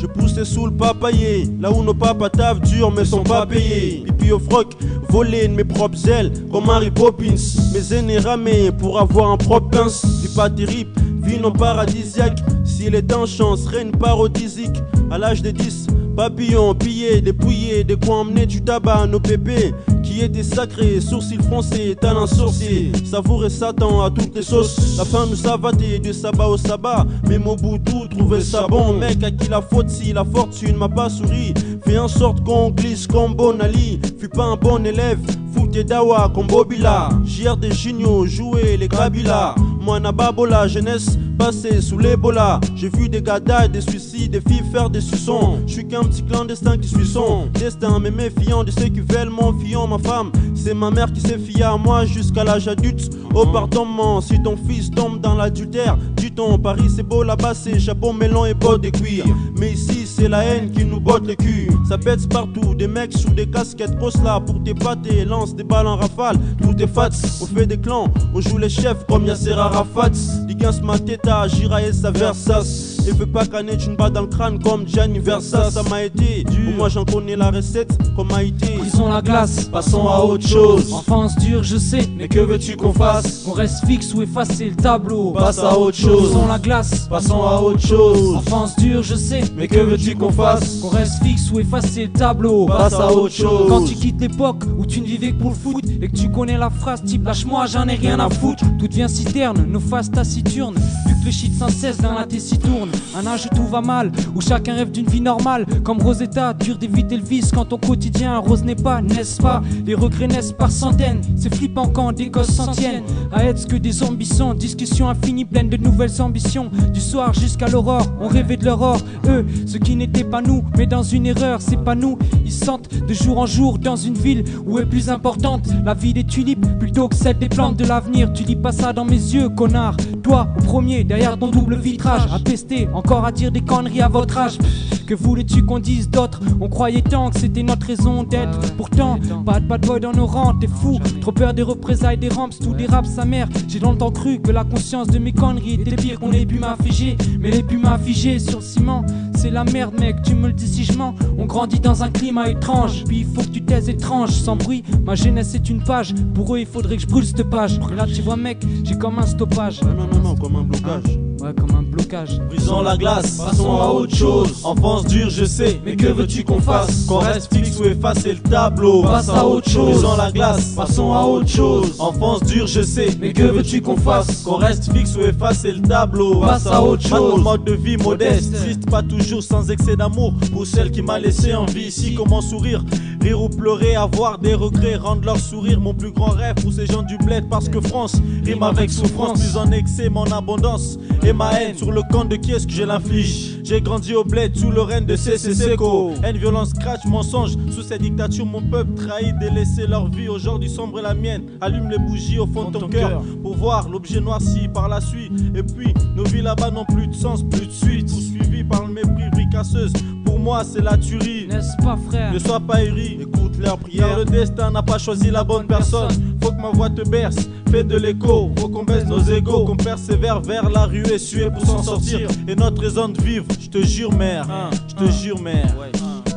Je poussais sous le papayer, là où nos papas taffent dur mais sont pas payés. Pipi au froc, volé de mes propres ailes, comme Mary Poppins. Mes aînés ramaient pour avoir un propre pince. Vie pas terrible, vie non paradisiaque. S'il est en chance, règne parodisique. À l'âge de 10, papillons, pillés, dépouillés, des coins emmenés du tabac, nos pépés. Qui étaient sacrés, sourcils froncés, talent sourcier. Savouré Satan à toutes les sauces. La faim nous a vaté de sabbat au sabbat. Mais Mobutu trouvait ça bon. Mec, à qui la faute si la fortune m'a pas souri? Fais en sorte qu'on glisse comme Bon Ali. Fus pas un bon élève, foutez dawa comme Bobila. JR des Gignaux, jouer les Kabila. Moi Nababola, jeunesse passée sous l'Ebola. J'ai vu des gars die, des suicides, des filles faire des suçons. Je suis qu'un petit clandestin qui suit son destin, mais méfiant de ceux qui veulent mon fiant. Ma femme, c'est ma mère qui s'est fiée à moi jusqu'à l'âge adulte. Au pardonnement, si ton fils tombe dans l'adultère, dis-ton, Paris c'est beau, là-bas c'est chapeau, melon et bottes de cuir. Mais ici c'est la haine qui nous botte le cul. Ça pète partout, des mecs sous des casquettes, pose là pour t'épater, lance des balles en rafale, tout est fats. On fait des clans, on joue les chefs comme Yasser Arafat. Ligas ma teta, Gira et sa Versas. Et veux pas canner d'une balle dans le crâne comme Gianni Versa. Ça m'a été dur, moi j'en connais la recette comme Haïti. Brisons la glace, passons à autre chose. Enfance dure, je sais, mais que veux-tu qu'on fasse? Qu'on reste fixe ou effacer le tableau. Passe à autre chose. Brisons la glace, passons à autre chose. Enfance dure, je sais, mais que veux-tu qu'on fasse? Qu'on reste fixe ou effacer le tableau. Passe à autre chose. Quand tu quittes l'époque où tu ne vivais que pour le foot et que tu connais la phrase type lâche-moi, j'en ai rien à foutre. Tout devient si terne, nos faces taciturnes. Vu que le shit sans cesse dans la tessie tourne. Un âge où tout va mal, où chacun rêve d'une vie normale. Comme Rosetta, dur d'éviter le vice quand ton quotidien rose n'est pas, n'est-ce pas? Les regrets naissent par centaines, c'est flippant quand des gosses s'en tiennent à être ce que des zombies sont. Discussion infinie pleine de nouvelles ambitions. Du soir jusqu'à l'aurore, on rêvait de l'aurore. Eux, ceux qui n'étaient pas nous, mais dans une erreur, c'est pas nous. Ils sentent de jour en jour dans une ville où est plus importante la vie des tulipes plutôt que celle des plantes de l'avenir. Tu lis pas ça dans mes yeux, connard. Toi, au premier, derrière ton double vitrage, à pester, encore à dire des conneries à votre âge. Que voulais-tu qu'on dise d'autre? On croyait tant que c'était notre raison d'être. Pourtant, pas de bad boy dans nos rangs, t'es fou. Trop peur des représailles, des ramps, tout dérape sa mère. J'ai longtemps cru que la conscience de mes conneries était pire qu'on ait pu m'affiger. Mais les pu m'affiger sur le ciment, c'est la merde mec, tu me le dis si je mens. On grandit dans un climat étrange, puis il faut que tu t'aies étrange. Sans bruit, ma jeunesse est une page. Pour eux il faudrait que je brûle cette page. Et là tu vois mec, j'ai comme un stoppage. Non, comme un blocage. Ouais, comme un blocage. Brisons la glace, passons à autre chose. Enfance dure, je sais, mais que veux-tu qu'on fasse? Qu'on reste fixe ou effacer le tableau? Passe à autre chose. Brisons la glace, passons à autre chose. Enfance dure, je sais, mais que veux-tu qu'on fasse? Qu'on reste fixe ou effacer le tableau? Passe à autre chose. Mon mode de vie modeste, triste, pas toujours sans excès d'amour. Pour celle qui m'a laissé en vie ici, comment sourire? Rire ou pleurer, avoir des regrets, rendre leur sourire. Mon plus grand rêve pour ces gens du bled, parce que France rime avec souffrance, plus en excès mon abondance. Et ma haine, sur le compte de qui est-ce que je l'inflige? J'ai grandi au bled sous le règne de CC Seco. Haine, violence, crash, mensonge. Sous cette dictature, mon peuple trahi, délaissé leur vie. Aujourd'hui sombre est la mienne. Allume les bougies au fond de ton cœur pour voir l'objet noirci par la suite. Et puis, nos vies là-bas n'ont plus de sens, plus de suite. Poursuivis par le mépris, vie casseuse. Pour moi, c'est la tuerie. N'est-ce pas, frère? Ne sois pas héri, écoute leurs prières. Car le destin n'a pas choisi la bonne personne. Faut que ma voix te berce, fais de l'écho. Faut qu'on baisse nos égaux, qu'on persévère vers la rue et suer pour s'en sortir. Et notre raison de vivre, je te jure, mère. Je te jure, mère.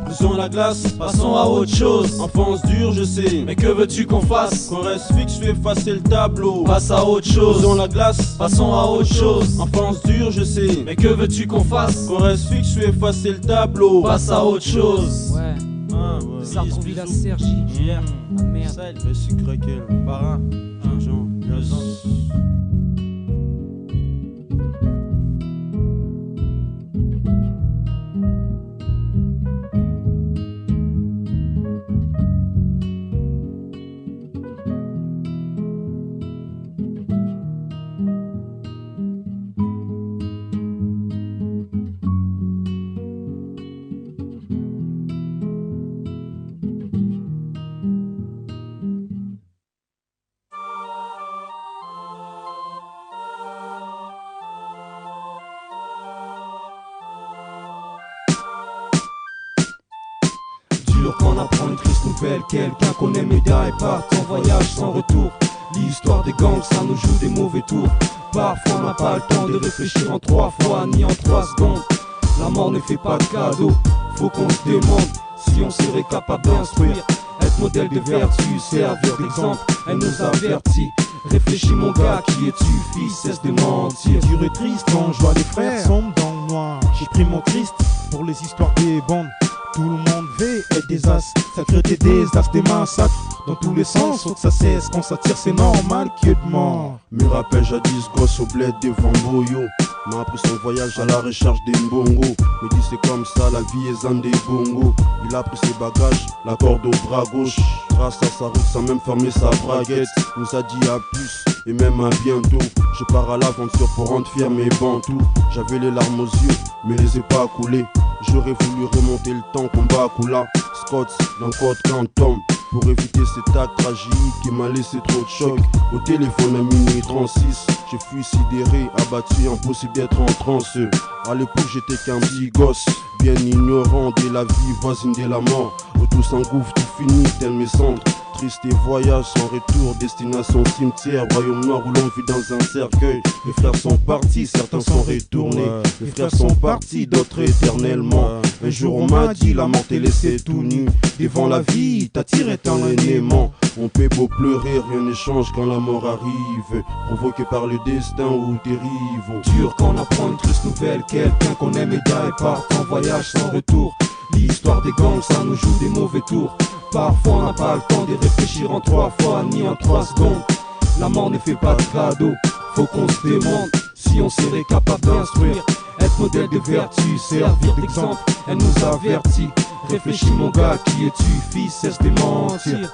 Brisons la glace, passons à autre chose. Enfance dure, je sais, mais que veux-tu qu'on fasse? Qu'on reste fixe ou effacer le tableau? Passe à autre chose. Brisons la glace, passons à autre chose. Enfance dure, je sais, mais que veux-tu qu'on fasse? Qu'on reste fixe ou effacer le tableau? Passe à autre chose. Ouais. Sartreville Sergi. Ah merde. C'est Krakel, Parrain, Jean, Jean. Qu'on apprend une triste nouvelle, quelqu'un qu'on aime et part en voyage sans retour. L'histoire des gangs, ça nous joue des mauvais tours. Parfois on n'a pas le temps de réfléchir en 3 fois, ni en 3 secondes. La mort ne fait pas de cadeau, faut qu'on se demande si on serait capable d'instruire. Être modèle de vertu, servir d'exemple, elle nous avertit. Réfléchis mon gars, qui es-tu, fils, cesse de mentir. Dur et triste, quand je vois les frères sombres dans le noir. J'ai pris mon Christ pour les histoires des bandes. Tout le monde veut être des as, sacreté des as, des massacres. Dans tous les sens, faut que ça cesse, quand ça tire c'est normal qu'il y ait de mort. Me rappelle jadis gosse au bled devant Boyo. M'a appris son voyage à la recherche des mbongo. Me dit c'est comme ça, la vie est zan des bongo. Il a pris ses bagages, la corde au bras gauche. Grâce à sa route sans même fermer sa braguette. Nous a dit à plus et même à bientôt. Je pars à l'aventure pour rendre fier mes bantous. J'avais les larmes aux yeux mais les ai pas coulées. J'aurais voulu remonter le temps combat Kula Scott dans Code Quantum pour éviter cet acte tragique qui m'a laissé trop de choc. Au téléphone à minuit 36, je fus sidéré, abattu, impossible d'être en transe. À l'époque j'étais qu'un petit gosse, bien ignorant de la vie voisine de la mort. Où tout s'engouffre, tout finit, tel mes cendres. Triste et voyage sans retour, destination cimetière, royaume noir où l'on vit dans un cercueil. Les frères sont partis, certains sont retournés. Les frères sont partis, d'autres éternellement. Un jour on m'a dit, la mort t'est laissée tout nu. Devant la vie, t'attire éternellement. On peut beau pleurer, rien ne change quand la mort arrive. Provoqué par le destin ou des rivaux. Dur quand on apprend une triste nouvelle, quelqu'un qu'on aime et gars et part en voyage sans retour. L'histoire des gangs, ça nous joue des mauvais tours. Parfois on n'a pas le temps de réfléchir en 3 fois ni en 3 secondes. La mort ne fait pas de cadeau, faut qu'on se demande si on serait capable d'instruire. Être modèle de vertu, servir d'exemple, elle nous avertit. Réfléchis mon gars, qui es-tu, fils, cesse de mentir.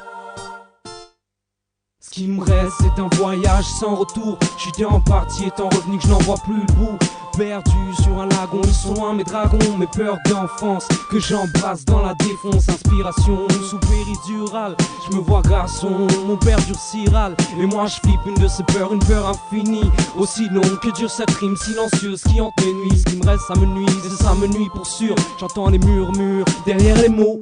Ce qui me reste c'est un voyage sans retour. J'étais en partie étant revenu que je n'en vois plus le bout. Perdu sur un lagon, ils sont loin mes dragons, mes peurs d'enfance que j'embrasse dans la défonce. Inspiration sous péridurale, je me vois garçon, mon père durciral. Et moi je flippe une de ces peurs, une peur infinie. Aussi longue que dure cette rime silencieuse qui hante mes nuits. Ce qui me reste ça me nuise et ça me nuit pour sûr. J'entends les murmures derrière les mots,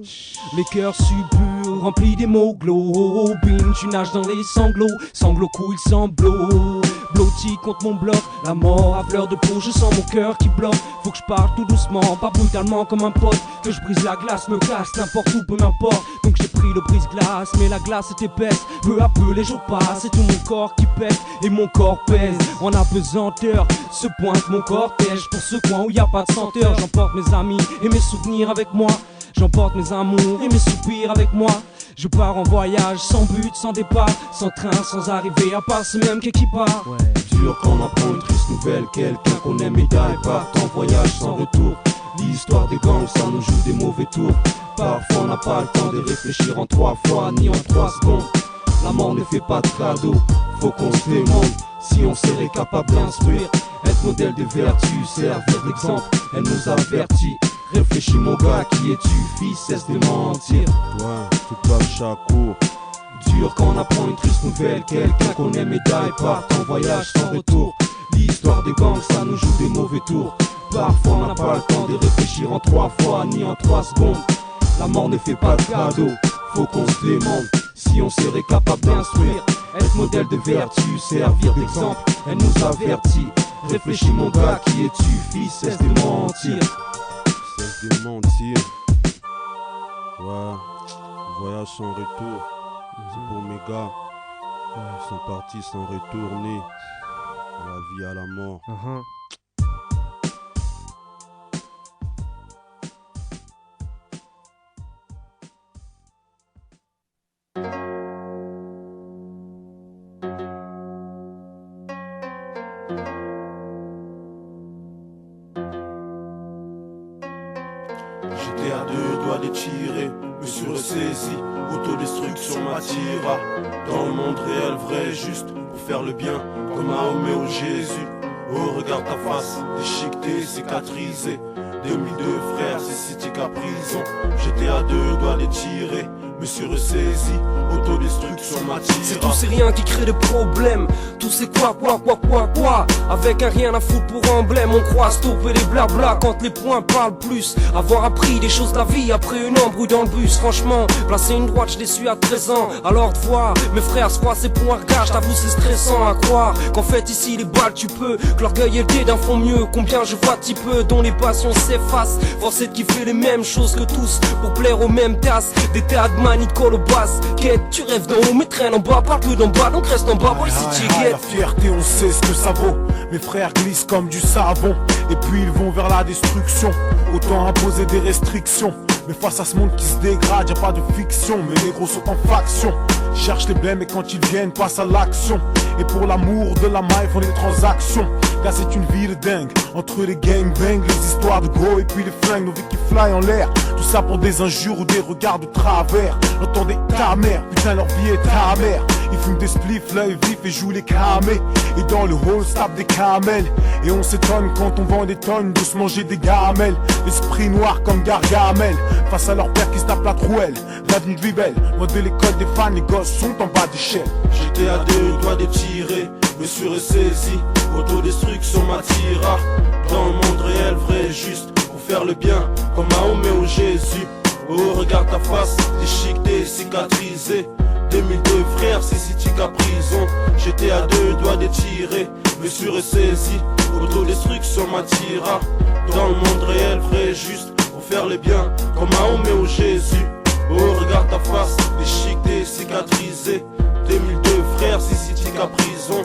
les cœurs suburs remplis des mots globines. Tu nages dans les sanglots, sanglots couilles sanglots. Blotti contre mon bloc, la mort à fleur de peau, je sens mon cœur qui bloque. Faut que je parte tout doucement, pas brutalement comme un pote. Que je brise la glace, me casse n'importe où, peu m'importe. Donc j'ai pris le brise-glace, mais la glace est épaisse. Peu à peu les jours passent, et tout mon corps qui pèse. Et mon corps pèse en apesanteur. Se pointe mon cortège pour ce coin où y a pas de senteur. J'emporte mes amis et mes souvenirs avec moi. J'emporte mes amours et mes soupirs avec moi. Je pars en voyage sans but, sans départ, sans train, sans arriver, à part ce même qu'équipage. Dur quand on apprend une triste nouvelle, quelqu'un qu'on aime et gars et part en voyage sans retour. L'histoire des gangs, ça nous joue des mauvais tours. Parfois on n'a pas le temps de réfléchir en 3 fois ni en 3 secondes. La mort ne fait pas de cadeau, faut qu'on se demande si on serait capable d'instruire. Être modèle de vertu, servir d'exemple, elle nous avertit. Réfléchis mon gars, qui es-tu, fils, cesse de mentir. Ouais, tout passe chaque cours. Dur quand on apprend une triste nouvelle, quelqu'un qu'on aime et gars et part en voyage sans retour. L'histoire des gangs, ça nous joue des mauvais tours. Parfois on n'a pas le temps de réfléchir en 3 fois ni en 3 secondes. La mort ne fait pas de cadeau, faut qu'on se demande si on serait capable d'instruire. Être modèle de vertu, servir d'exemple, elle nous avertit. Réfléchis mon gars, qui es-tu, fils, cesse de mentir. Cesse de mentir. Ouais, voyage sans retour. C'est pour mes gars. Ils sont partis sans retourner. De la vie à la mort. J'étais à 2 doigts de tirer, me suis ressaisi, autodestruction m'attira. Dans le monde réel, vrai et juste, pour faire le bien, comme Mahomet ou Jésus. Oh regarde ta face, déchiquetée, cicatrisée. 2002 frères, c'est City qu'à prison. J'étais à 2 doigts de tirer, me suis ressaisi. Autodestruction m'attire. C'est tous ces riens qui créent des problèmes. Tous ces quoi. Avec un rien à foutre pour emblème. On croit stopper les blabla quand les points parlent plus. Avoir appris des choses de la vie après une embrouille dans le bus. Franchement, placer une droite, je l'ai su à 13 ans. Alors de voir mes frères se croiser pour un regard, j'avoue c'est stressant à croire qu'en fait ici les balles tu peux, que l'orgueil et le dédain font mieux. Combien je vois petit peu dont les passions s'effacent. Force est de kiffer les mêmes choses que tous pour plaire aux mêmes tasses. Des théâtres manies de colobasse. Quête, tu rêves d'en haut mais traîne en bas. Parle plus d'en bas donc reste en bas. Boy si tu la fierté on sait ce que ça vaut. Mes frères glissent comme du savon et puis ils vont vers la destruction. Autant imposer des restrictions. Mais face à ce monde qui se dégrade, y'a pas de fiction. Mes négros sont en faction. Cherche les blèmes et quand ils viennent, passe à l'action. Et pour l'amour de la maille, font des transactions. Car c'est une vie de dingue. Entre les gangbangs, les histoires de gros et puis les flingues, nos vies qui fly en l'air. Tout ça pour des injures ou des regards de travers. J'entendais ta mère, putain leur vie est ta mère. Ils fument des spliffs, l'œil vif et jouent les camés. Et dans le hall, se tapent des camels. Et on s'étonne quand on vend des tonnes de se manger des gamelles. Esprit noir comme Gargamel. Face à leur père qui se tape la trouelle. L'avenue de vie belle, loin de l'école des fans, les gosses sont en bas d'échelle. J'étais à 2 doigts de tirer, me suis ressaisi. Autodestruction m'attira. Dans le monde réel, vrai, juste pour faire le bien, comme Mahomet ou Jésus. Oh, regarde ta face, déchiquetée, cicatrisée. 2002 frère, c'est City qu'à prison. J'étais à 2 doigts de tirer, me suis ressaisi. Autodestruction m'attira. Dans le monde réel, vrai, juste pour faire le bien, comme Mahomet ou Jésus. Oh, regarde ta face, déchiquetée, cicatrisée. 2002 frère, c'est City qu'à prison.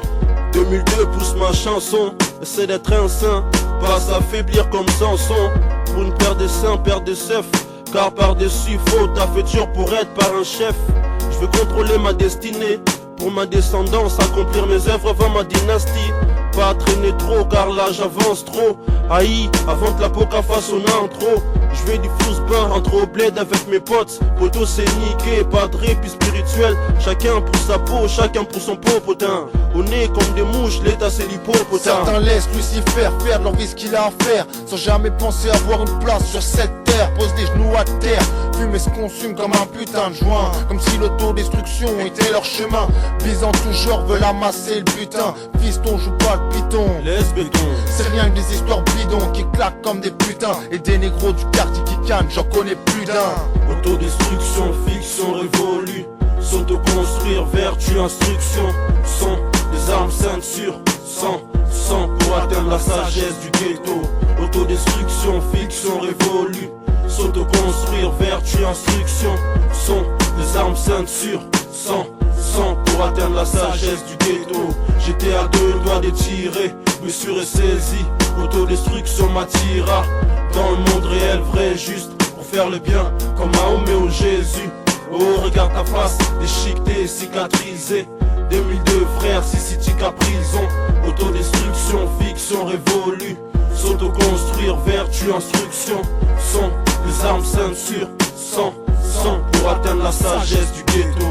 2002 pousse ma chanson, essaie d'être un saint, pas s'affaiblir comme Samson. Pour une paire de seins, paire de seufs, car par-dessus faut ta future pour être par un chef. Je veux contrôler ma destinée, pour ma descendance, accomplir mes œuvres avant ma dynastie. Pas traîner trop car là j'avance trop. Aïe, avant que la poca fasse son intro. Je vais du football, rentre au bled avec mes potes. Poto c'est niqué, pas de répit spirituel. Chacun pour sa peau, chacun pour son popotin. On est comme des mouches, l'état c'est l'hippopotin. Certains laissent Lucifer faire de leur vie ce qu'il a à faire, sans jamais penser avoir une place sur cette terre. Pose des genoux à terre, fume et se consume comme un putain de joint. Comme si l'autodestruction était leur chemin. Visant tout genre, veulent amasser le butin. Fiston joue pas le python, laisse béton. c'est rien que des histoires bidons qui claquent comme des putains. Et des négros du quartier qui canent, j'en connais plus d'un. Autodestruction, fiction révolue. S'autoconstruire, vertu, instruction. Sont des armes ceinture, sang pour atteindre la sagesse du ghetto. Autodestruction, fiction révolue. S'autoconstruire, vertu, instruction. Sont des armes ceinture, sang pour atteindre la sagesse du ghetto. J'étais à 2 doigts de tirer, me suis ressaisi. Autodestruction m'attira. Dans le monde réel, vrai, juste pour faire le bien, comme Mahomet ou Jésus. Oh, regarde ta face, déchiquetée, cicatrisée. 2002 frère, c'est City qu'à prison. Autodestruction, fiction révolue. S'autoconstruire, vertu, instruction. Sont les armes ceinture, sang pour atteindre la sagesse du ghetto.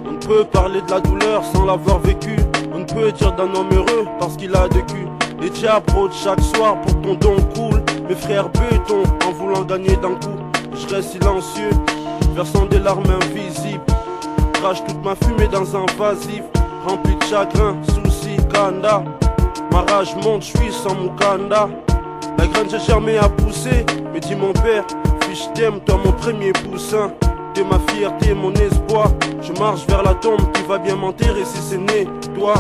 On peut parler de la douleur sans l'avoir vécu. On ne peut dire d'un homme heureux parce qu'il a deux culs. Les diables rôdent chaque soir pour que ton don coule. Mes frères béton en voulant gagner d'un coup. Je reste silencieux, versant des larmes invisibles. Crache toute ma fumée dans un vasif, rempli de chagrin, soucis, kanda. Ma rage monte, je suis sans moukanda. La graine j'ai germé à pousser. Mais dis mon père, fiche t'aime, toi mon premier poussin. T'es ma fierté, mon espoir. Je marche vers la tombe qui va bien m'enterrer si c'est né, toi.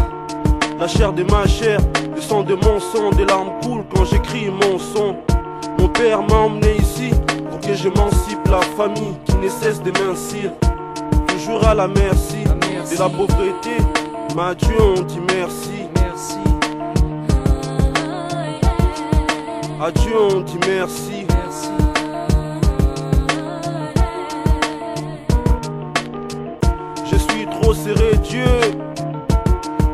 La chair de ma chair, le sang de mon sang, des larmes coulent quand j'écris mon son. Mon père m'a emmené ici pour que j'émancipe la famille qui ne cesse de mincir. toujours à la merci de la pauvreté. Ma Dieu, on dit merci. À Dieu, on dit merci. Je suis trop serré, Dieu.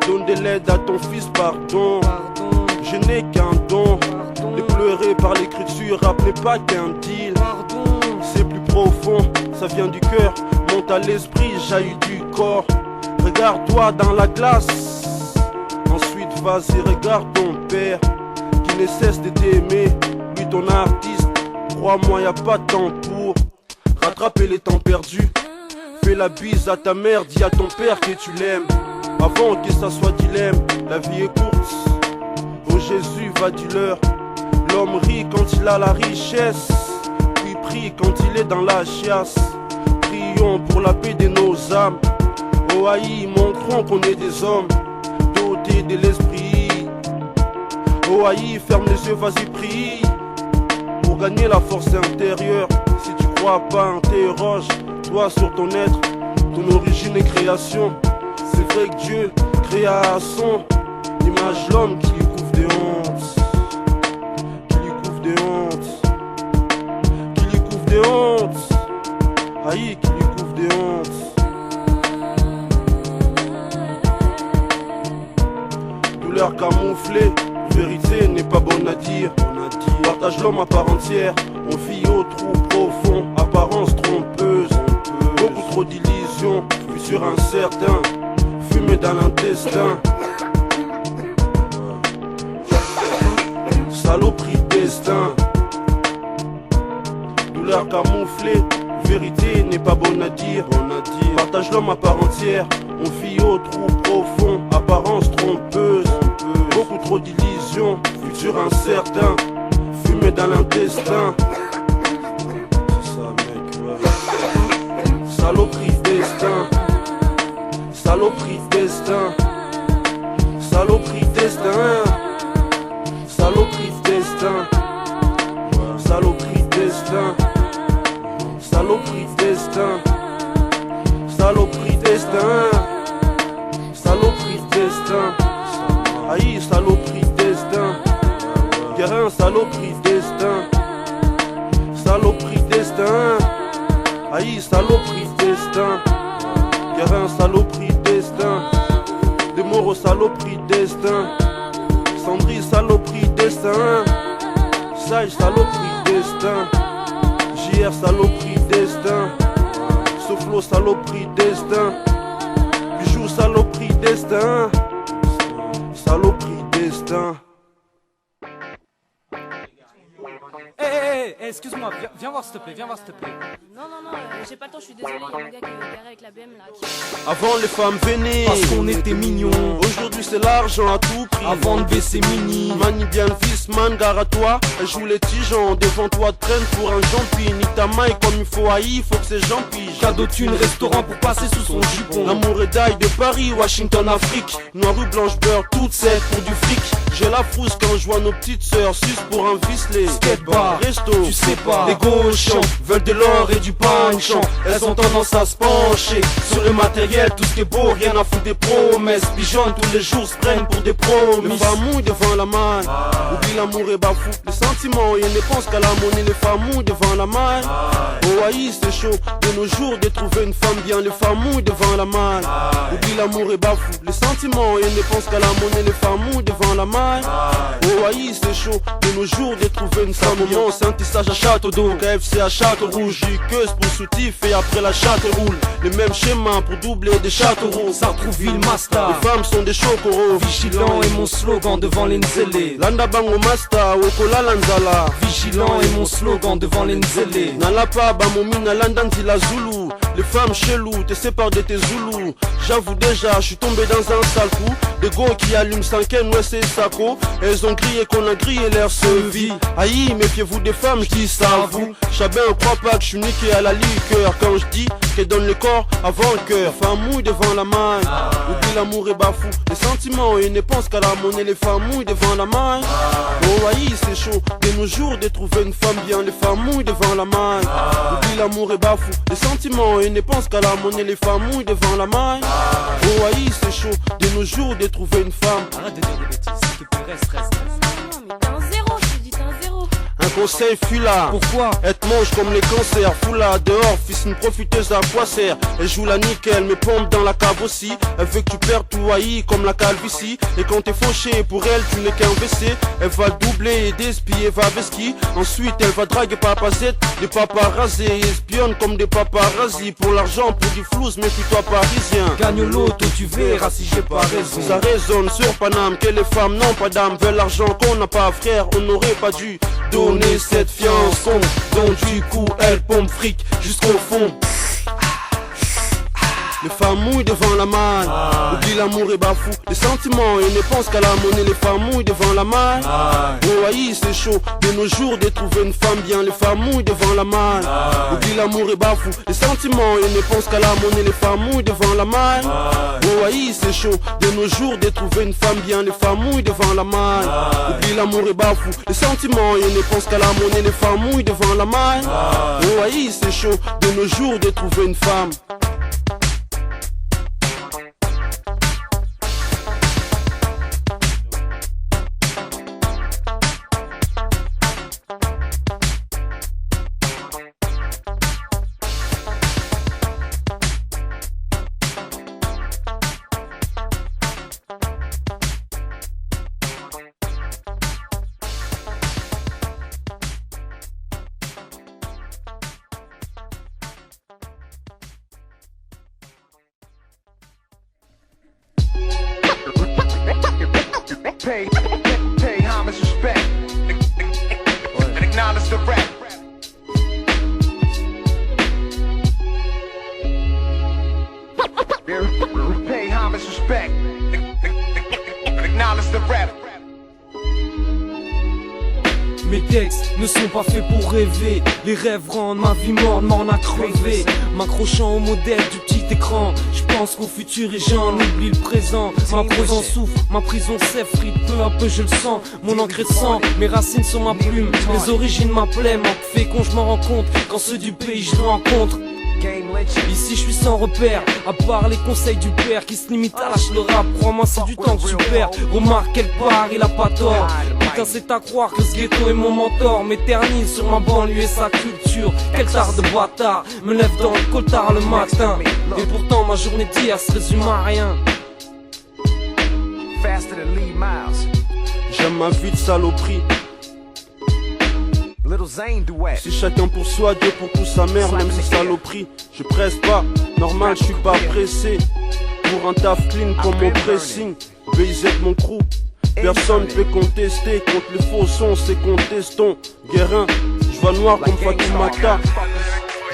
Donne de l'aide à ton fils, pardon. Je n'ai qu'un don. De pleurer par l'écriture, rap n'est pas qu'un deal. C'est plus profond, ça vient du cœur. Monte à l'esprit, jaillit du corps. Regarde-toi dans la glace. Ensuite vas-y, regarde ton père qui ne cesse de t'aimer. Lui ton artiste, crois-moi y a pas de temps pour rattraper les temps perdus. Fais la bise à ta mère, dis à ton père que tu l'aimes. Avant que ça soit dilemme, la vie est courte. Oh Jésus, va dis-leur. L'homme rit quand il a la richesse, puis prie quand il est dans la chiasse. Prions pour la paix de nos âmes. Oh haï, montrons qu'on est des hommes dotés de l'esprit. Oh haï, ferme les yeux, vas-y prie pour gagner la force intérieure. Si tu crois pas, interroge toi sur ton être, ton origine et création. C'est vrai que Dieu créa à son image l'homme qui lui couvre des hontes. Qui lui couvre des hontes. Qui lui couvre des hontes. Aïe, qui lui couvre des hontes. Douleur camouflée, vérité n'est pas bonne à dire. Partage l'homme à part entière. On vit au trou profond, apparence trompeuse. Beaucoup trop d'illusions, futur incertain. Fumé dans l'intestin. Saloperie destin. Douleur camouflée, vérité n'est pas bonne à dire. Partage l'homme à part entière. On vit au trou profond, apparence trompeuse. Beaucoup trop d'illusions, futur incertain. Fumé dans l'intestin. C'est ça mec, ouais. Saloperie destin. Saloperie destin. Saloperie destin. Saloperie destin. Saloperie destin. Saloperie destin. Saloperie destin. Saloperie destin. Aïe, saloperie destin. Guérin, saloperie destin. Saloperie destin. Aïe, saloperie destin. Guérin, saloperie destin. Des morts, saloperie destin. Sandry, saloperie destin. Sage, saloperie destin. JR, saloperie destin. Soflo, saloperie destin. Bijou, saloperie destin. Saloperie destin. Hey, excuse-moi, viens voir s'il te plaît, Non, j'ai pas le temps, je suis désolé, il y a un gars qui est garé avec la BM là. Avant les femmes venaient parce qu'on était mignons. Aujourd'hui c'est l'argent à tout prix. Avant de baisser mini. Manie bien le fils, man, gare à toi. Elle joue les tigeons, devant toi traîne pour un jampi. Ni ta maille comme il faut haïr, faut que ces gens pigent. Cadeau thune, restaurant pour passer sous son jupon. L'amour est d'ail de Paris, Washington, Afrique. Noir ou blanche beurre, toute celle pour du fric. J'ai la frousse quand je vois nos petites sœurs sus pour un ficelet. Skatebar, resto, tu sais pas. Les gauchons veulent de l'or et du panchon. Elles ont tendance à se pencher sur le matériel, tout ce qui est beau, rien à foutre des promesses. Pigeonnent tous les jours, se prennent pour des promis. Les femmes mouillent devant la maille. Oublie l'amour et bafou les sentiments. Ils ne pensent qu'à la monnaie, les femmes mouillent devant la maille. Oh aïe, c'est chaud de nos jours de trouver une femme bien. Les femmes mouillent devant la maille. Oublie l'amour et bafou les sentiments. Ils ne pensent qu'à la monnaie, les femmes mouillent devant la maille. Oh aïe, c'est chaud de nos jours de trouver une femme bien. C'est un tissage à Château d'eau, KFC à Château Rouge. Queuse pour soutif et après la chatte roule. Les mêmes schémas pour doubler des châteaux. Sartrouville, Masta. Les femmes sont des chocoros. Vigilant est mon slogan devant les Nzélé. Landa bango masta, Okola Lanzala. Vigilant est mon slogan devant les Nzélé. Nalapa, Bamomina, Landanti, la Zoulou. Les femmes chelou, te séparent de tes Zoulous. J'avoue déjà, je suis tombé dans un sale coup. Des gars qui allument 5 ouais c'est Sako. Elles ont crié qu'on a grillé leur vie. Aïe, méfiez-vous des femmes qui s'avouent. Chabin, crois pas que je suis niqué à la liqueur. Quand je dis qu'elle donne le corps avant le cœur. Les femmes mouillent devant la maille. Oublie l'amour et bafoue les sentiments et ne pense qu'à la monnaie. Les femmes mouillent devant la maille. Oh aïe c'est chaud de nos jours de trouver une femme bien. Les femmes mouillent devant la maille. Oublie l'amour et bafoue les sentiments et ne pense qu'à la monnaie. Les femmes mouillent devant la maille. Oh aïe c'est chaud de nos jours de trouver une femme. Arrête de dire des bêtises, s'il te plaît, reste. Non, mais t'es un zéro, je te dis, t'es un zéro. Un conseil, fuis là. Pourquoi? Elle te mange comme les cancers. Fous là dehors, fils une profiteuse à quoi sert. Elle joue la nickel, mais pompe dans la cave aussi. Elle veut que tu perds tout haï comme la calvitie. Et quand t'es fauché, pour elle tu n'es qu'un WC. Elle va doubler et d'espier, va vesquille. Ensuite elle va draguer papazette, des paparazzis. Et espionne comme des paparazzis. Pour l'argent, pour du flouze, méfie-toi parisien. Gagne l'auto, tu verras si j'ai pas raison. Ça résonne sur Paname que les femmes n'ont pas d'âme. Veulent l'argent qu'on n'a pas, frère, on n'aurait pas dû donner cette fiance. Donc du coup elle pompe fric jusqu'au fond. Les femmes mouillent devant la malle. Oublie l'amour et bafou les sentiments et ne pense qu'à la monnaie. Les femmes mouillent devant la malle. Oh aïe c'est chaud de nos jours de trouver une femme bien. Les femmes mouillent devant la malle. Oublie l'amour et bafou les sentiments et ne pense qu'à la monnaie. Les femmes mouillent devant la malle. Oh aïe c'est chaud de nos jours de trouver une femme bien. Les femmes mouillent devant la malle. Oublie l'amour et bafou les sentiments et ne pense qu'à la monnaie. Les femmes mouillent devant la malle. Oh aïe c'est chaud de nos jours de trouver une femme. Pay homage, respect, and acknowledge the rap. Pay homage, respect, and acknowledge the rap. Mes textes ne sont pas faits pour rêver. Les rêves rendent ma vie morne, m'en a crevé. M'accrochant au modèle du petit écran, je pense qu'au futur et j'en oublie le présent. Ma prose en souffre, ma prison s'effrite. Peu à peu je le sens, mon encre de sang. Mes racines sont ma plume, mes origines m'appelaient. Manque fécond, je m'en rends compte quand ceux du pays je rencontre. Ici je suis sans repère, à part les conseils du père qui se limite à lâcher le rap. Crois-moi c'est du temps que tu perds. Remarque quelque part il a pas tort. Putain c'est à croire que ce ghetto est mon mentor. M'éternise sur ma banlieue et sa culture. Quel tard de bâtard, me lève dans le coltard le matin. Et pourtant ma journée d'hier se résume à rien. J'aime ma vie de saloperie. Si chacun pour soi, Dieu pour tout sa mère, même si saloperie. Je presse pas, normal, je suis pas pressé. Pour un taf clean comme mon pressing. BZ mon crew, personne peut contester. Contre les faux sons, c'est conteston. Guérin, je vois noir comme Fatoumata.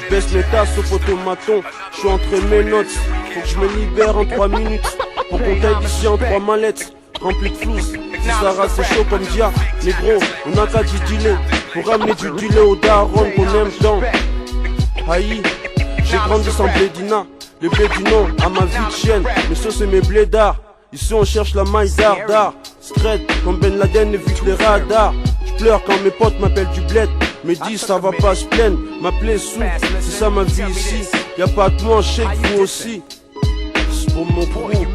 Je baisse mes tasses au photomaton. Je suis entre mes notes, faut que je me libère en 3 minutes. Pour qu'on taille d'ici en 3 mallettes. Rempli de flouze, si Sarah c'est chaud comme Dia. Négro, on a qu'à dealer. Pour ramener du dealer au daron qu'on aime dans. Aïe, j'ai grandi sans blédina. Le blédinon à ma vie de chienne. Mais ça c'est mes blédards. Ici on cherche la maille d'art. Straight comme Ben Laden évite les radars. Je pleure quand mes potes m'appellent du bled. Mais dis ça va pas se plaindre. M'appeler sous, c'est ça ma vie ici. Y'a pas que moi, je sais que vous aussi. C'est pour mon crew,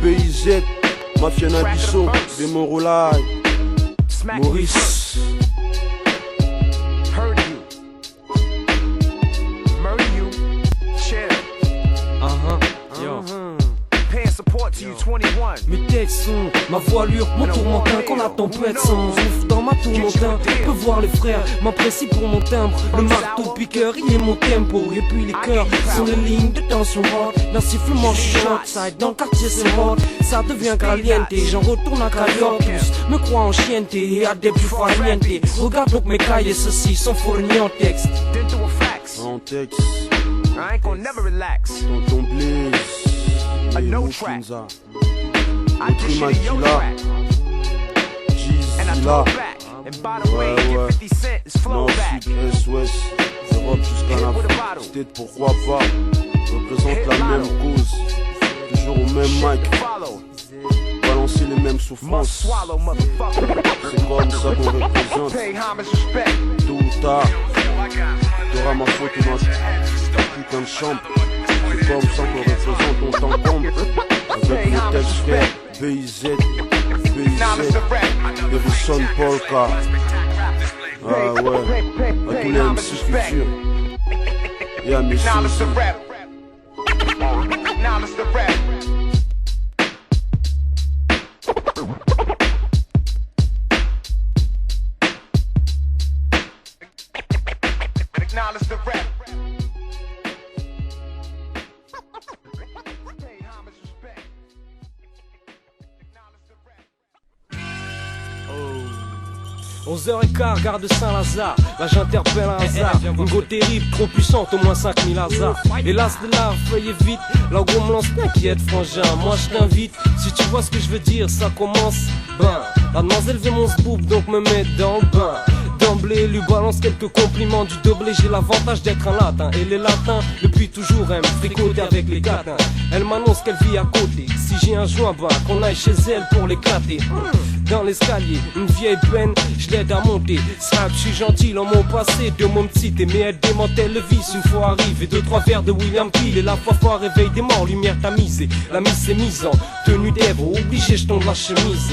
BIZ, Mafia Nabiso, Demorolai, Maurice. Mes textes sont ma voilure, mon tourmentin. Quand la tempête s'enfoufle dans ma tourmentin, peux voir les frères, m'apprécient pour mon timbre. Le marteau piqueur, il est mon tempo. Et puis les cœurs sont les lignes de tension hot. D'un sifflement chuchote, side dans le quartier c'est hot. Ça devient caliente, j'en retourne à Calliotus. Me crois en chiente et à des plus farniente. Regarde donc mes cahiers, ceux-ci sont fournis en texte. En texte, I ain't gonna never relax. Tonton Blaze, A no track. I just shit in your track. And I throw back. And by the way, get 50 cents, it's flow Nord, back. Sud, Est, Ouest, Europe jusqu'à la State, pourquoi pas. Représente la même cause, toujours au même mic. Balancer les mêmes souffrances. C'est comme ça qu'on représente. Tôt ou tard, t'auras ma faute ou ma putain de chambre. C'est comme ça qu'on représente, on t'encombre. Avec le texte fait BIZ, Harrison Polka. Ah ouais, à tous les MC futurs. Et à mes soucis. Now it's the rap. Now it's the rap. Pay homage, respect. Now it's the rap. 11h15, gare de Saint-Lazare. Là j'interpelle un hasard. Une go terrible, trop puissante, au moins 5000 hasards. Hélas de la feuille est vite. Là où on me lance, t'inquiète frangin. Moi je t'invite, si tu vois ce que je veux dire, ça commence. Ben, la demoiselle veut mon scoop, donc me met dans le bain. D'emblée, lui balance quelques compliments du doublé. J'ai l'avantage d'être un latin. Et les latins, depuis toujours, aiment fricoter avec les catins. Elle m'annonce qu'elle vit à côté. Si j'ai un joint, ben, qu'on aille chez elle pour l'éclater. Dans l'escalier, une vieille peine, je l'aide à monter. Snap, je suis gentil dans mon passé, de mon petit. Mais elle démantèle le vice une fois arrivé. 2-3 verres de William Peel et la fois réveil des morts, lumière tamisée. La mise s'est mise en tenue d'Èvre, obligé, je tombe la chemise.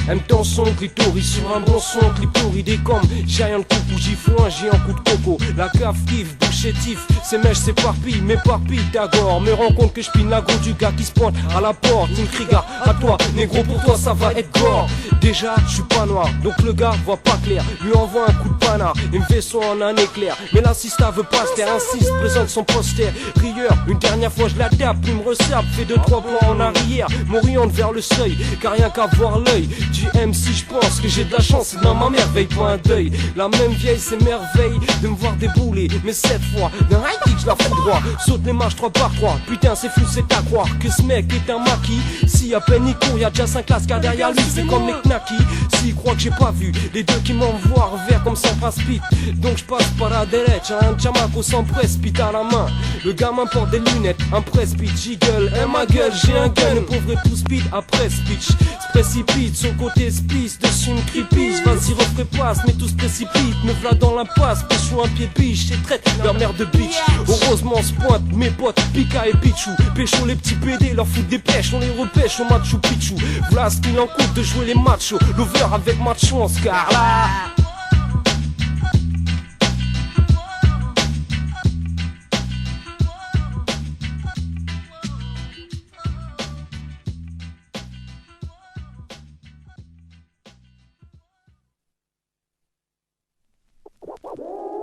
Aime ton son, clitoris sur un bon son, clitoridé comme giant coucou, gifle un géant coup de coco. La cave kiffe, bouchétif, ses mèches s'éparpillent, m'éparpille d'agor. Me rends compte que je pine la go du gars qui se pointe à la porte. Une criga, à toi, négro pour toi ça va être gore. Déjà, je suis pas noir, donc le gars voit pas clair. Lui envoie un coup de panard, il me fait son en un éclair. Mais l'assista veut pas se taire, insiste, présente son poster. Rieur, une dernière fois je la tape, puis me ressape, fait 2-3 pas en arrière. M'oriente vers le seuil, car rien qu'à voir l'œil du MC, je pense que j'ai de la chance, et dans ma merveille, pas un deuil. La même vieille s'émerveille de me voir débouler, mais cette fois, d'un high kick, je la fous droit. Saute les marches 3 par 3, putain c'est fou, c'est à croire que ce mec est un maquis. Si à peine il court, y'a déjà 5 lascars derrière lui, c'est comme les knackis. S'il croit que j'ai pas vu, les deux qui m'envoient revers comme sans passe-pite. Donc je passe par la derecha, un chamaco sans presse-pite à la main. Le gamin porte des lunettes, un presse-pite, j'igueule, ma gueule, j'ai un gun. Le pauvre est tout speed après speech, se précipite, son côté spice, dessus une cripige. Vas-y refais passe, mais tout se précipite. Me v'là dans l'impasse, pécho un pied biche. Et traite leur mère de bitch. Heureusement se pointe mes potes, Pika et Pichou. Pécho les petits PD, leur foutent des pêches. On les repêche au Machu Picchu. V'là ce qu'il en coûte de jouer les machos. L'over avec macho en scar là.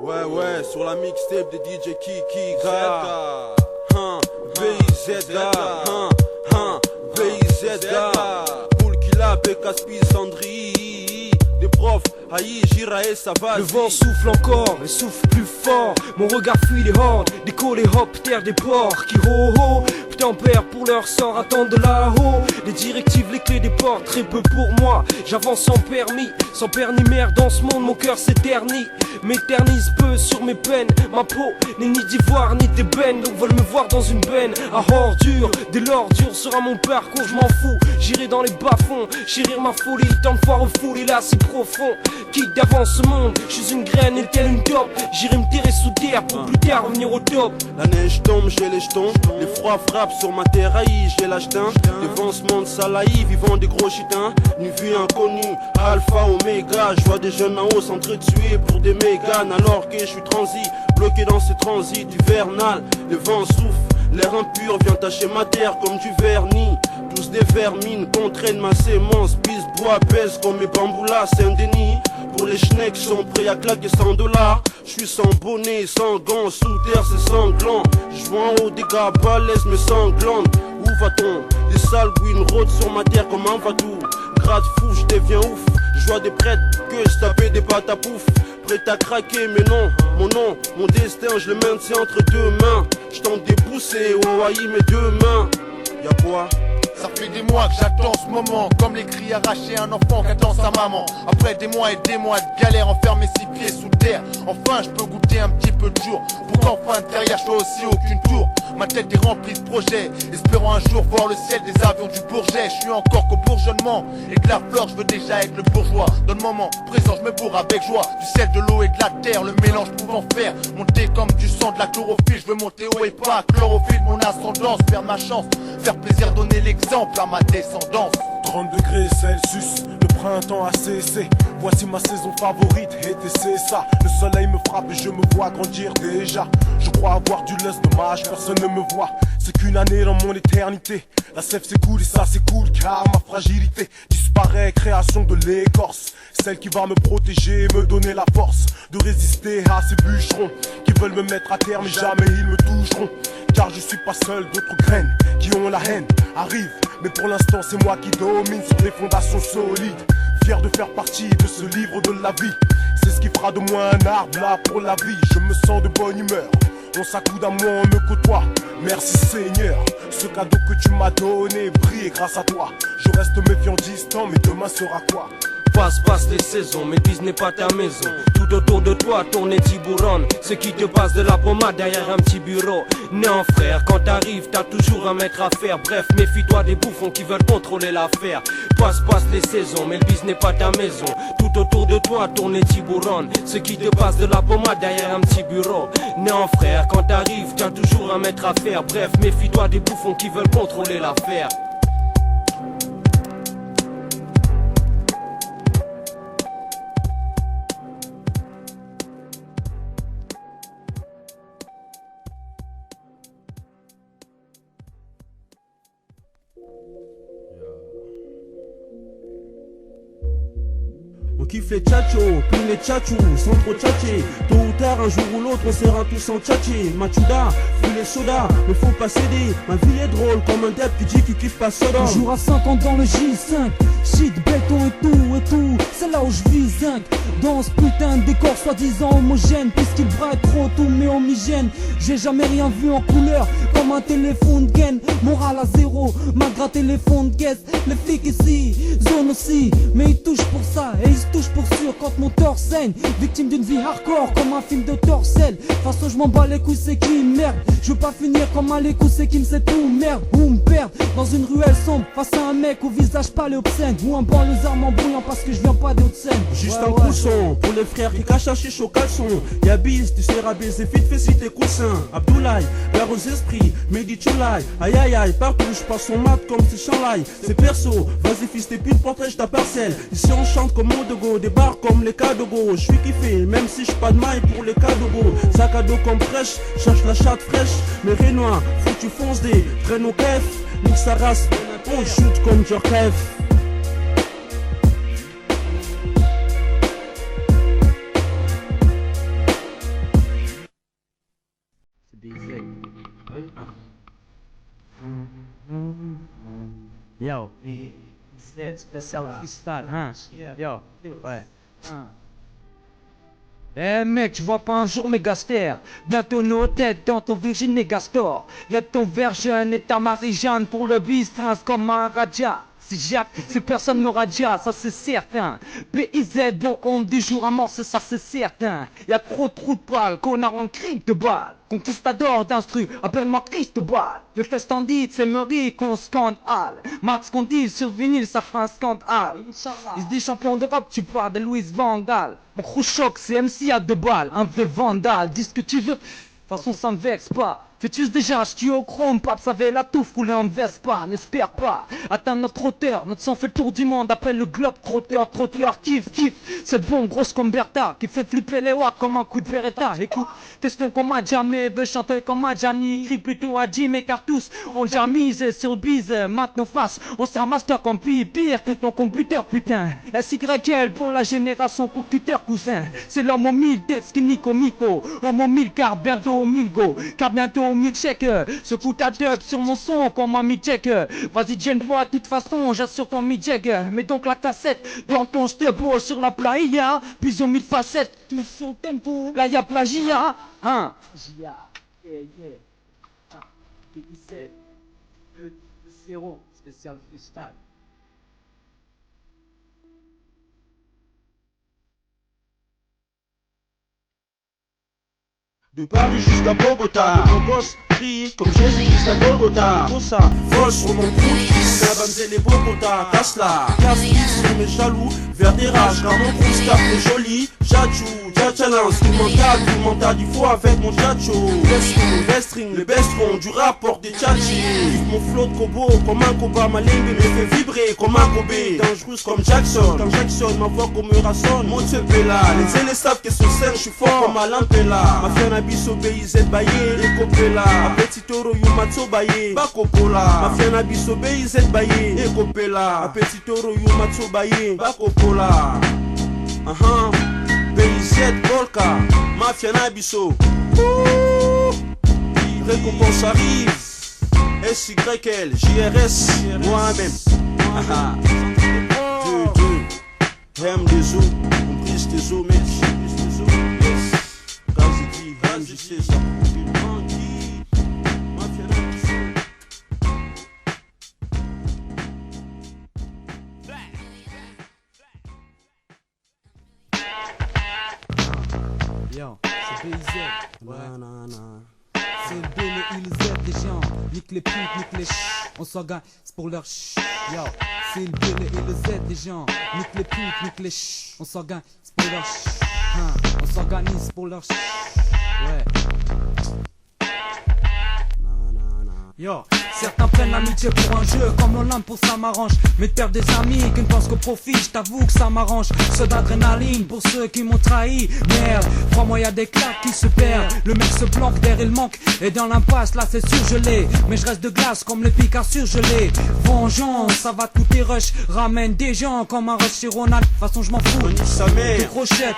Ouais, sur la mixtape de DJ Kiki Gada, BIZA, BIZA, Boulkila, Bekaspi, Sandri, des profs, Aïe, Jira et Savaz. Le vent souffle encore et souffle plus fort. Mon regard fuit les hordes, décolle et hop, terre des porcs qui ho-ho. Tempère pour leur sort, attendent de là-haut. Les directives, les clés des portes, très peu pour moi. J'avance sans permis, sans père ni mère. Dans ce monde, mon cœur s'éternise. M'éternise peu sur mes peines. Ma peau n'est ni d'ivoire ni d'ébène. Donc veulent me voir dans une benne à ordure. Dès l'ordure sera mon parcours, je m'en fous. J'irai dans les bas-fonds, chérir ma folie. Tant de fois refoulé là si profond. Quitte d'avance ce monde, je suis une graine et telle une top. J'irai me terrer sous terre pour plus tard revenir au top. La neige tombe, j'ai les jetons. Les froids frappent sur ma terre, aïe, j'ai l'achetin. Devant ce monde salaï, vivant des gros chitins. Une vue inconnue, alpha, oméga. Je vois des jeunes en haut s'entretuer pour des méganes. Alors que je suis transi, bloqué dans ce transit hivernal. Le vent souffle, l'air impur vient tacher ma terre comme du vernis. Tous des vermines contraignent ma sémence. Pisse, bois, pèse comme mes bambous là, c'est un déni. Pour les schnecks sont prêts à claquer $100. Je suis sans bonnet, sans gants, sous terre c'est sanglant. Je vois en haut des gars balèzes mais sanglantes. Où va-t-on? Les sales gouines rôdent sur ma terre comme un vadou. Grade fou, je deviens ouf. Je vois des prêtres que je tapais des pâtes à pouf. Prêt à craquer mais non, mon destin je le maintiens entre deux mains. Je tente de pousser, oh aïe mes deux mains. Y'a quoi? Ça fait des mois que j'attends ce moment, comme les cris arrachés à un enfant qu'attend sa maman. Après des mois et des mois de galère, enfermé 6 pieds sous terre. Enfin je peux goûter un petit peu de jour, pour qu'enfin derrière je fais aussi aucune tour. Ma tête est remplie de projets, espérant un jour voir le ciel des avions du Bourget. Je suis encore qu'au bourgeonnement, et de la fleur je veux déjà être le bourgeois. Dans le moment présent je me bourre avec joie, du ciel, de l'eau et de la terre, le mélange pouvant faire monter comme du sang, de la chlorophylle. Je veux monter haut et pas chlorophylle, mon ascendance, perdre ma chance, faire plaisir, donner l'exemple à ma descendance. 30 degrés Celsius, le printemps a cessé. Voici ma saison favorite, été c'est ça. Le soleil me frappe et je me vois grandir déjà. Je crois avoir du lust, dommage, personne ne me voit. C'est qu'une année dans mon éternité. La sève s'écoule et ça c'est cool car ma fragilité disparaît, création de l'écorce. Celle qui va me protéger et me donner la force de résister à ces bûcherons qui veulent me mettre à terre mais jamais ils me toucheront. Car je suis pas seul, d'autres graines qui ont la haine arrivent. Mais pour l'instant c'est moi qui domine sur des fondations solides. Fier de faire partie de ce livre de la vie. C'est ce qui fera de moi un arbre là pour la vie. Je me sens de bonne humeur, on s'accoude à moi, on me côtoie. Merci Seigneur, ce cadeau que tu m'as donné brille grâce à toi. Je reste méfiant, distant, mais demain sera quoi? Passe les saisons, mais Disney n'est pas ta maison. Tout autour de toi tourne les tiburones. Ceux qui te passent de la pommade derrière un petit bureau. Non frère, quand t'arrives t'as toujours un maître à faire. Bref, méfie-toi des bouffons qui veulent contrôler l'affaire. Passe les saisons, mais le business n'est pas ta maison. Tout autour de toi tourne les tiburones. Ceux qui te passent de la pommade derrière un petit bureau. Non frère, quand t'arrives t'as toujours un maître à faire. Bref, méfie-toi des bouffons qui veulent contrôler l'affaire. On kiffe les tchatchos, puis les tchatchous, sans trop tchatcher. Tôt ou tard, un jour ou l'autre, on sera tous en tchatcher. Machuda, puis les sodas, mais faut pas céder. Ma vie est drôle comme un dep qui dit qu'il kiffe pas Sodom. Toujours à 50 dans le J5, shit, béton et tout. C'est là où je vis zinc. Dans ce putain de décor soi-disant homogène, puisqu'il braille trop tout mais homogène. J'ai jamais rien vu en couleur, comme un téléphone de gaine. Morale à zéro, malgré téléphone de caisse. Les flics ici, zone aussi, mais ils touchent pour ça et ils se touchent pour sûr quand mon torse saigne. Victime d'une vie hardcore comme un film de Torcel. De toute façon je m'en bats les couilles, c'est qui merde. Je veux pas finir comme un les coups, c'est qui me sait tout merde. Ou me perdre dans une ruelle sombre face à un mec au visage pâle et obscène. Ou un banlieusard bouillant parce que je viens pas d'autres scènes. Juste un cousson pour les frères qui cachent un chiche au caleçon. Y'a bis, tu seras baisé, vite fait si tes coussins. Abdoulaye, l'air aux esprits, Mehdi Choulaï. Aïe aïe aïe, partout je passe son mat comme c'est Shanghai. C'est perso, vas-y fils t'es pute, portrait ta parcelle. Ici on chante comme Modogo, des bars comme les Kadogo. Je suis kiffé, même si j'suis pas de maille pour les Kadogo. Sac à dos comme fraîche, cherche la chatte fraîche. Mais Rénois, faut que tu fonces des traîneaux kef. Nique sa race, on shoot comme Djorkaeff. Yo, c'est spécial freestyle, hein? Yo, ouais. Eh mec, tu vois pas un jour Mégaster. Bientôt nos têtes dans ton Virgin Megastor. Y'a ton verre jeune et ta Marie-Jeanne pour le business comme un Raja. Si Jacques, c'est personne me radia, ça c'est certain. PIZ, bon compte du jour à mort, c'est ça c'est certain. Y'a trop de trous de poils, connard en cric de balle. Conquistador d'instru, appelle-moi Christ de balle. Le festin dit, c'est Murray qu'on scandale. Max qu'on dit sur vinyle, ça fera un scandale. Il se dit champion d'Europe, tu parles de Louis Van Gaal. Mon Khrushchev, c'est MC à 2 balles, un vrai vandale. Dis ce que tu veux, de toute façon ça me vexe pas. Fais-tu déjà, je tue au chrome, pape, ça avait la touffe, rouler en Vespa, n'espère pas atteindre notre hauteur, notre sang fait le tour du monde, après le globe, trotteur, kiff, cette bombe grosse comme Bertha, qui fait flipper les watts comme un coup de Beretta. Écoute, testons comme un jamais, veut chanter comme un Gianni, crie plutôt à Jim et car tous, on l'a mise sur le bise, maintenant face, on sert master comme pire que ton computer, putain. SYL pour la génération computer, cousin, c'est l'homme au mille, tête skinny comico, l'homme au mille, car bientôt au mingo, car bientôt mi-check, ce coup ta dub sur mon son comme un mi-check. Vas-y, Jen, vois, de toute façon, j'assure ton mi-check. Mets donc la cassette dans ton stable sur la playa. Puis aux 1000 facettes, tout son tempo. Là, y'a plagia, hein? Zéro, spécial freestyle. De Paris jusqu'à Bogota, mon boss crie comme Jésus-Christ à Golgotha. Pour ça, fausse au mon crouch, Nabamzé les Bogota, casse-la, casse-la, sur mes jaloux, vers des rages, car mon crouch tape les jolis, Jachou, Jachalance, tout mental, il faut avec mon Jacho. Westring, le bestron du rapport des Tchatchi. Mon flow de Kobo, comme un Koba, ma langue me fait vibrer comme un Kobe. Dangereux comme Jackson, quand Jackson, ma voix comme Rasson, mon là. Les aînés savent que sur scène, je suis fort comme Alain Pella. Ma fienne Abisso, BIZ, Baye, Ekopela. Petit toro, Yumatso, Baye, Bakopola. Ma fienne Abisso, BIZ, Baye, Ekopela. Petit toro, Yumatso, Baye, Bakopola. BIZ, Polka, Mafia Nabiso. Récompense arrive. SYL, JRS, moi-même. M des eaux, on brise tes eaux, mec. Gazeti, MJC, ça profile tranquille. Mafia Nabiso. Yo, c'est BIZ. Ouais. C'est le B, le I, le Z, les gens. Nique les putes, nique les on s'organise pour leur Yo, c'est le B, le I, le Z, les gens. Nique les putes, nique les on s'organise pour leur on s'organise pour leur ouais. Yo, certains prennent l'amitié pour un jeu, comme l'Olympe pour ça m'arrange. Mais de perdre des amis qui ne pensent qu'au profit, je t'avoue que ça m'arrange. Ceux d'adrénaline pour ceux qui m'ont trahi. Merde, crois-moi y'a des claques qui se perdent. Le mec se planque, derrière il manque. Et dans l'impasse, là c'est sûr je l'ai. Mais je reste de glace comme les picards surgelés. Vengeance, ça va te coûter rush. Ramène des gens comme un rush chez Ronald. De toute façon je m'en fous. Des crochettes,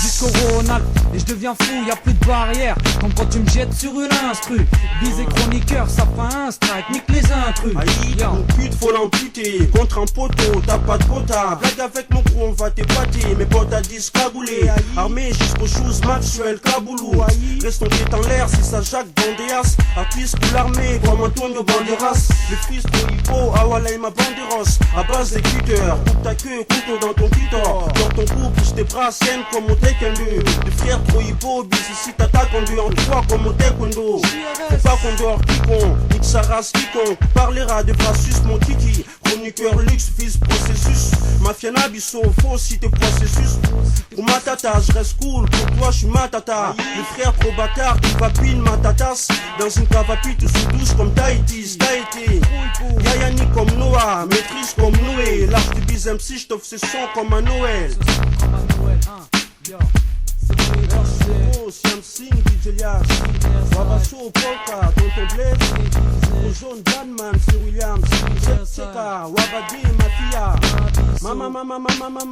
jusqu'au Ronald. Et je deviens fou, y'a plus de barrière. Comme quand tu me jettes sur une instru. Bise chroniqueur, ça fait un strike, nique les intrus. Aïe, mon pute faut l'amputer. Contre un poteau, t'as pas de pota. Blague avec mon crew, on va t'épater. Mes potes à 10 cagoulés. Armés jusqu'aux choses, Maxwell, Kaboulou. Restons tête en l'air, si ça Jacques Bandéas. Artiste pour l'armée, comme Antonio Banderas. Les fils trop hippo, Awala et ma banderos. À base des cutters, coupe ta queue, couteau dans ton cutter. Dans ton cou, pousse tes bras, sienne comme au taekwondo. Les frères trop hippo, bis ici t'attaques en deux en trois comme au taekwondo. Faut pas qu'on dort, quiconque. Nique sa race quiconque, parlera de Brassus mon kiki. Chroniqueur luxe, fils processus. Mafia Nabiso, faux si tes processus. Pour ma tata, je reste cool, pour toi je suis ma tata. Les frères trop bâtards qui vapinent ma tatas. Dans une cavapie tout sous douce comme Tahiti, Tahiti. Yayani comme Noah, maîtrise comme Noé. L'âge du biz MC, je t'offre ses sons comme à Noël. Siam Sing, DJ Lias, Wabasso, Polka, Tonton Blaise, Jaune, Danman, c'est Williams, Seka, Wabadi, Mafia,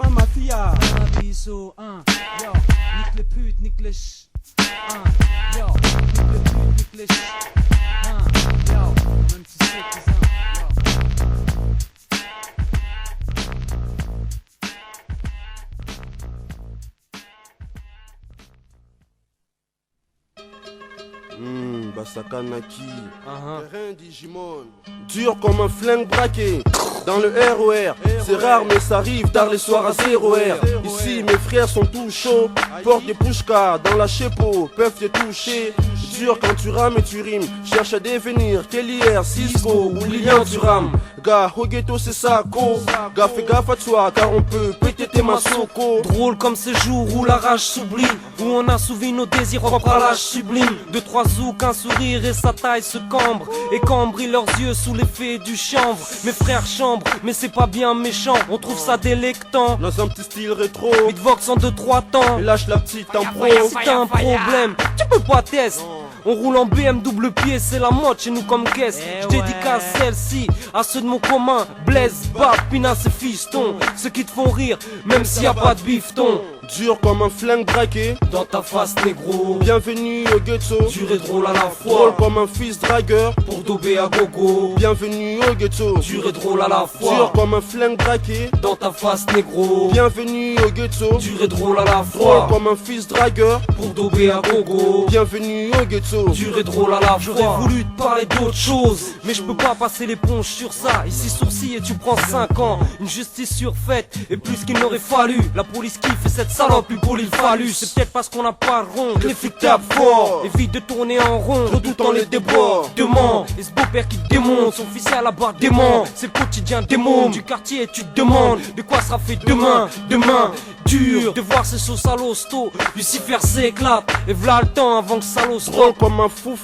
Mafia. Nabiso, yo, nique les putes, nique les yo, nique les putes, nique les yo, même si c'est cousin, Basakanaki, terrain Digimon, dur comme un flingue braqué. Dans le ROR, c'est rare mais ça arrive tard les soirs à 0R. Ici mes frères sont tous chauds, portent des pushkas dans la chepo, peuvent te toucher. Dur quand tu rames et tu rimes, cherche à devenir Kellier, Cisco ou Lilian tu rames. Gars, au ghetto c'est ça, co. Gars, fais gaffe à toi car on peut péter tes massocos. Drôle comme ces jours où la rage s'oublie, où on assouvi nos désirs propres à l'âge sublime. Deux, trois zouks, un sourire et sa taille se cambre. Et cambrent leurs yeux sous l'effet du chanvre. Mes frères chambrent, mais c'est pas bien méchant. On trouve ça délectant. Dans un petit style rétro, Beatbox en 2-3 temps. Et lâche la petite en pro. Si t'as un problème, tu peux pas tester. On roule en BM double pied, c'est la mode chez nous comme caisse. J'dédicace celle-ci à ceux de mon commun. Blaise, Bab, Pina, c'est fiston. Ceux qui te font rire, même s'il y a pas de bifton. dur comme un flingue braqué dans ta face négro. Bienvenue au ghetto, dur et drôle à la drôle fois, comme un fils dragueur. pour dober à gogo. Bienvenue au ghetto, Dur et drôle à la dur fois, comme un flingue braqué. dans ta face négro. Bienvenue au ghetto, Dur et drôle à la drôle fois, comme un fils dragueur. pour dober à gogo. Bienvenue au ghetto, Dur et drôle à la fois. J'aurais voulu te parler d'autre chose, mais je peux pas passer l'éponge sur ça. Ici sourcil et tu prends 5 ans. Une justice surfaite et plus qu'il n'aurait fallu. La police kiffe et cette salope plus pour il fallu. C'est peut-être parce qu'on n'a pas le rond. Les flics tapent fort, évite de tourner en rond, redoutant les débordements. Et ce beau-père qui te démonte, son fils est à la barre dément. C'est le quotidien des mômes du quartier et tu te demandes de quoi sera fait demain. Demain, dur de voir ces sauces à l'hosto. Lucifer s'éclate et v'là le temps avant que ça l'ose. drôle comme un fouf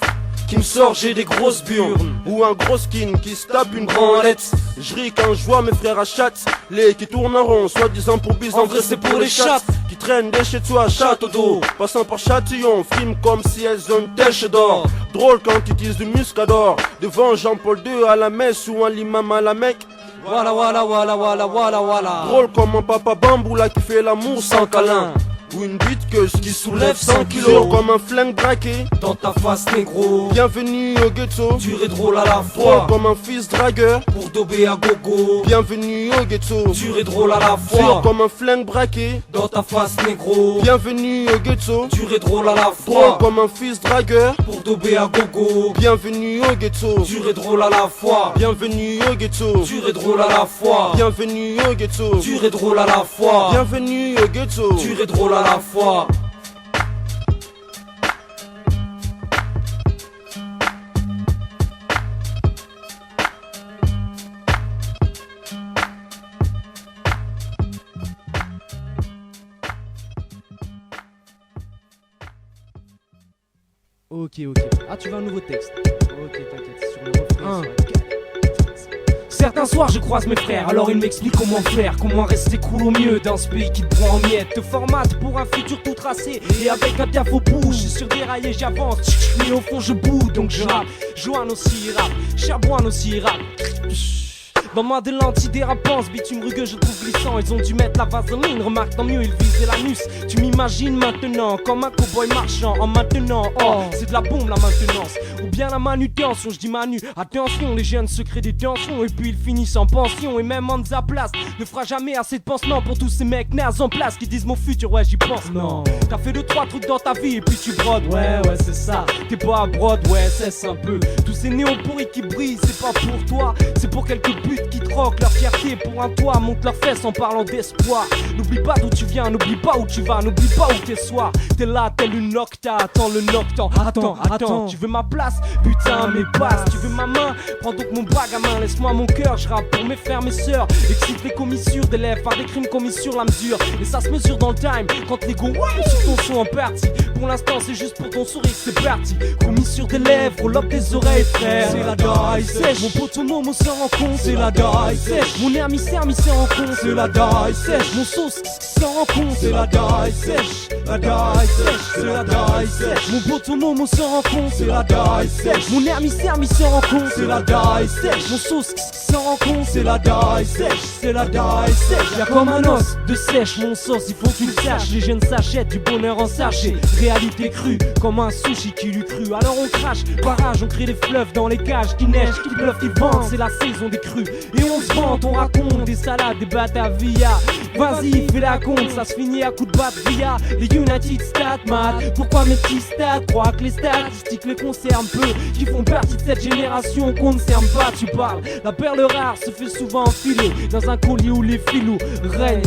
qui me sort, j'ai des grosses burnes. Ou un gros skin qui se tape une branlette. Je ris quand je vois mes frères à chatte, les qui tournent en rond, soi-disant pour bise. En vrai c'est pour les chattes qui traînent des chez toi à château d'eau, passant par Châtillon, friment comme si elles ont une tèche d'or. Drôle quand ils disent du muscador, devant Jean-Paul II à la messe ou un l'imam à la Mecque. Voilà, voilà, voilà, voilà, voilà, voilà. Drôle comme un papa bamboula qui fait l'amour sans câlin. Ou une bite queuse qui soulève 100 kilos. Dur comme un flingue braqué Dans ta face négro, Bienvenue au ghetto, dur et drôle à la drôle fois, comme un fils dragueur. pour dober à gogo. Bienvenue au ghetto, Dur et drôle à la dur fois, comme un flingue braqué. dans ta face négro. Bienvenue au ghetto, Dur et drôle à la drôle fois, comme un fils dragueur. pour dober à gogo. Bienvenue au ghetto, Dur et drôle à la fois, bienvenue au ghetto, dur et drôle à la fois, bienvenue au ghetto, dur et drôle à la fois, bienvenue au ghetto. dur et drôle à la fois. Ok. Ah, tu veux un nouveau texte? Ok, t'inquiète, c'est sur le refrain. Sur la galette. Certains soirs je croise mes frères, alors ils m'expliquent comment faire, comment rester cool au mieux dans ce pays qui te prend en miettes. Te formate pour un futur tout tracé, et avec un taf au bout, je suis sur des rails et j'avance, mais au fond je boude, donc je rappe. Joanne aussi rappe, Chabouane aussi rappe. Dans moi de l'antidérapance, bitume rugueux je trouve glissant. Ils ont dû mettre la vaseline, remarque tant mieux ils visaient l'anus. Tu m'imagines maintenant comme un cowboy marchand en maintenant. Oh, c'est de la bombe la maintenance, ou bien la manutention, je dis manu. Attention, les jeunes se créent des tensions et puis ils finissent en pension. Et même Anza Place ne fera jamais assez de pansements pour tous ces mecs nazes en place qui disent mon futur, ouais j'y pense. Non, t'as fait 2-3 trucs dans ta vie et puis tu brodes. Ouais c'est ça, t'es pas à brode, ouais cesse un peu. Tous ces néons pourris qui brillent, c'est pas pour toi, c'est pour quelques buts qui troquent leur fierté pour un toit, montent leurs fesses en parlant d'espoir. N'oublie pas d'où tu viens, n'oublie pas où tu vas, n'oublie pas où t'es soir. T'es là telle une octa, attends le noctant. Attends, tu veux ma place? Putain mais passe, tu veux ma main? Prends donc mon bras gamin, laisse-moi mon cœur, je rappe pour mes frères, mes sœurs. Excite les commissures d'élèves par des crimes commis sur la mesure. Et ça se mesure dans le time, quand l'ego sur ton son en partie. Pour l'instant c'est juste pour ton sourire, c'est parti. Commissure des lèvres, roll up des oreilles frère. C'est la die sèche, mon poteau Momo s'en rend compte. C'est la die sèche, mon hermi s'en rend compte. C'est la die sèche, mon sauce s'en rend compte. C'est la die sèche, la die sèche. C'est la die sèche, mon poteau Momo s'en rend compte. C'est la die sèche, mon hermi s'en rend compte. C'est la die sèche, mon sauce s'en rend compte. C'est la die sèche, c'est la die sèche. Y'a comme un os de sèche, mon sauce, il faut que tu le saches. Les jeunes s'achètent du bonheur en sachet. Réalité crue, comme un sushi qui lui cru. Alors on crache, barrage, on crée des fleuves dans les cages qui neigent, qui bluffent, qui vendent. C'est la saison des crues. Et on se vante, on raconte des salades, des Batavia. Vas-y, fais la compte, ça se finit à coups de Batavia. Les United Stats, mad. Pourquoi mes petits stats croient que les statistiques les concernent peu, qui font partie de cette génération qu'on ne cerne pas. Tu parles, la perle rare se fait souvent enfiler dans un collier où les filous règnent.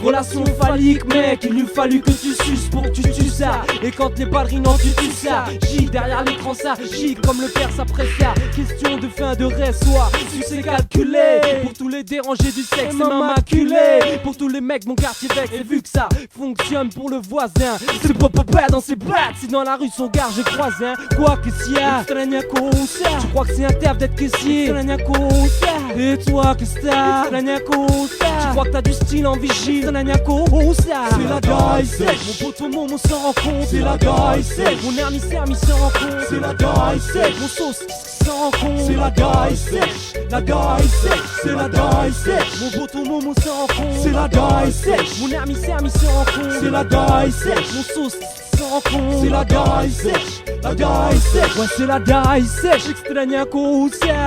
Relation phallique, mec, il lui fallut que tu suces pour que tu tues ça. Et quand les ballerines en tu tues ça, gigue derrière l'écran, ça gigue comme le père s'après ça. Question de fin de reste, soit tu sais calculer. Pour tous les dérangés du sexe, c'est immaculé. Pour tous les mecs, mon quartier vexe. Et vu que ça fonctionne pour le voisin, c'est pas dans ses battes. Si dans la rue son gars je croise un quoi que s'il y a, tu crois que c'est un taf d'être caissier? Et toi, qu'est-ce que t'as? Tu crois que t'as du style en vigile? C'est la die sèche. Mon poteau Momo s'en rend compte. C'est la die sèche. Mon hermi s'en rend compte. C'est la die sèche. Mon sauce s'en rend compte. C'est la die sèche. La die sèche. C'est la die sèche. Mon poteau Momo s'en rend compte. C'est la die sèche. Mon hermi s'en rend compte. C'est la die sèche. Mon sauce s'en rend compte. C'est la die sèche. La die sèche. Ouais, c'est la die sèche.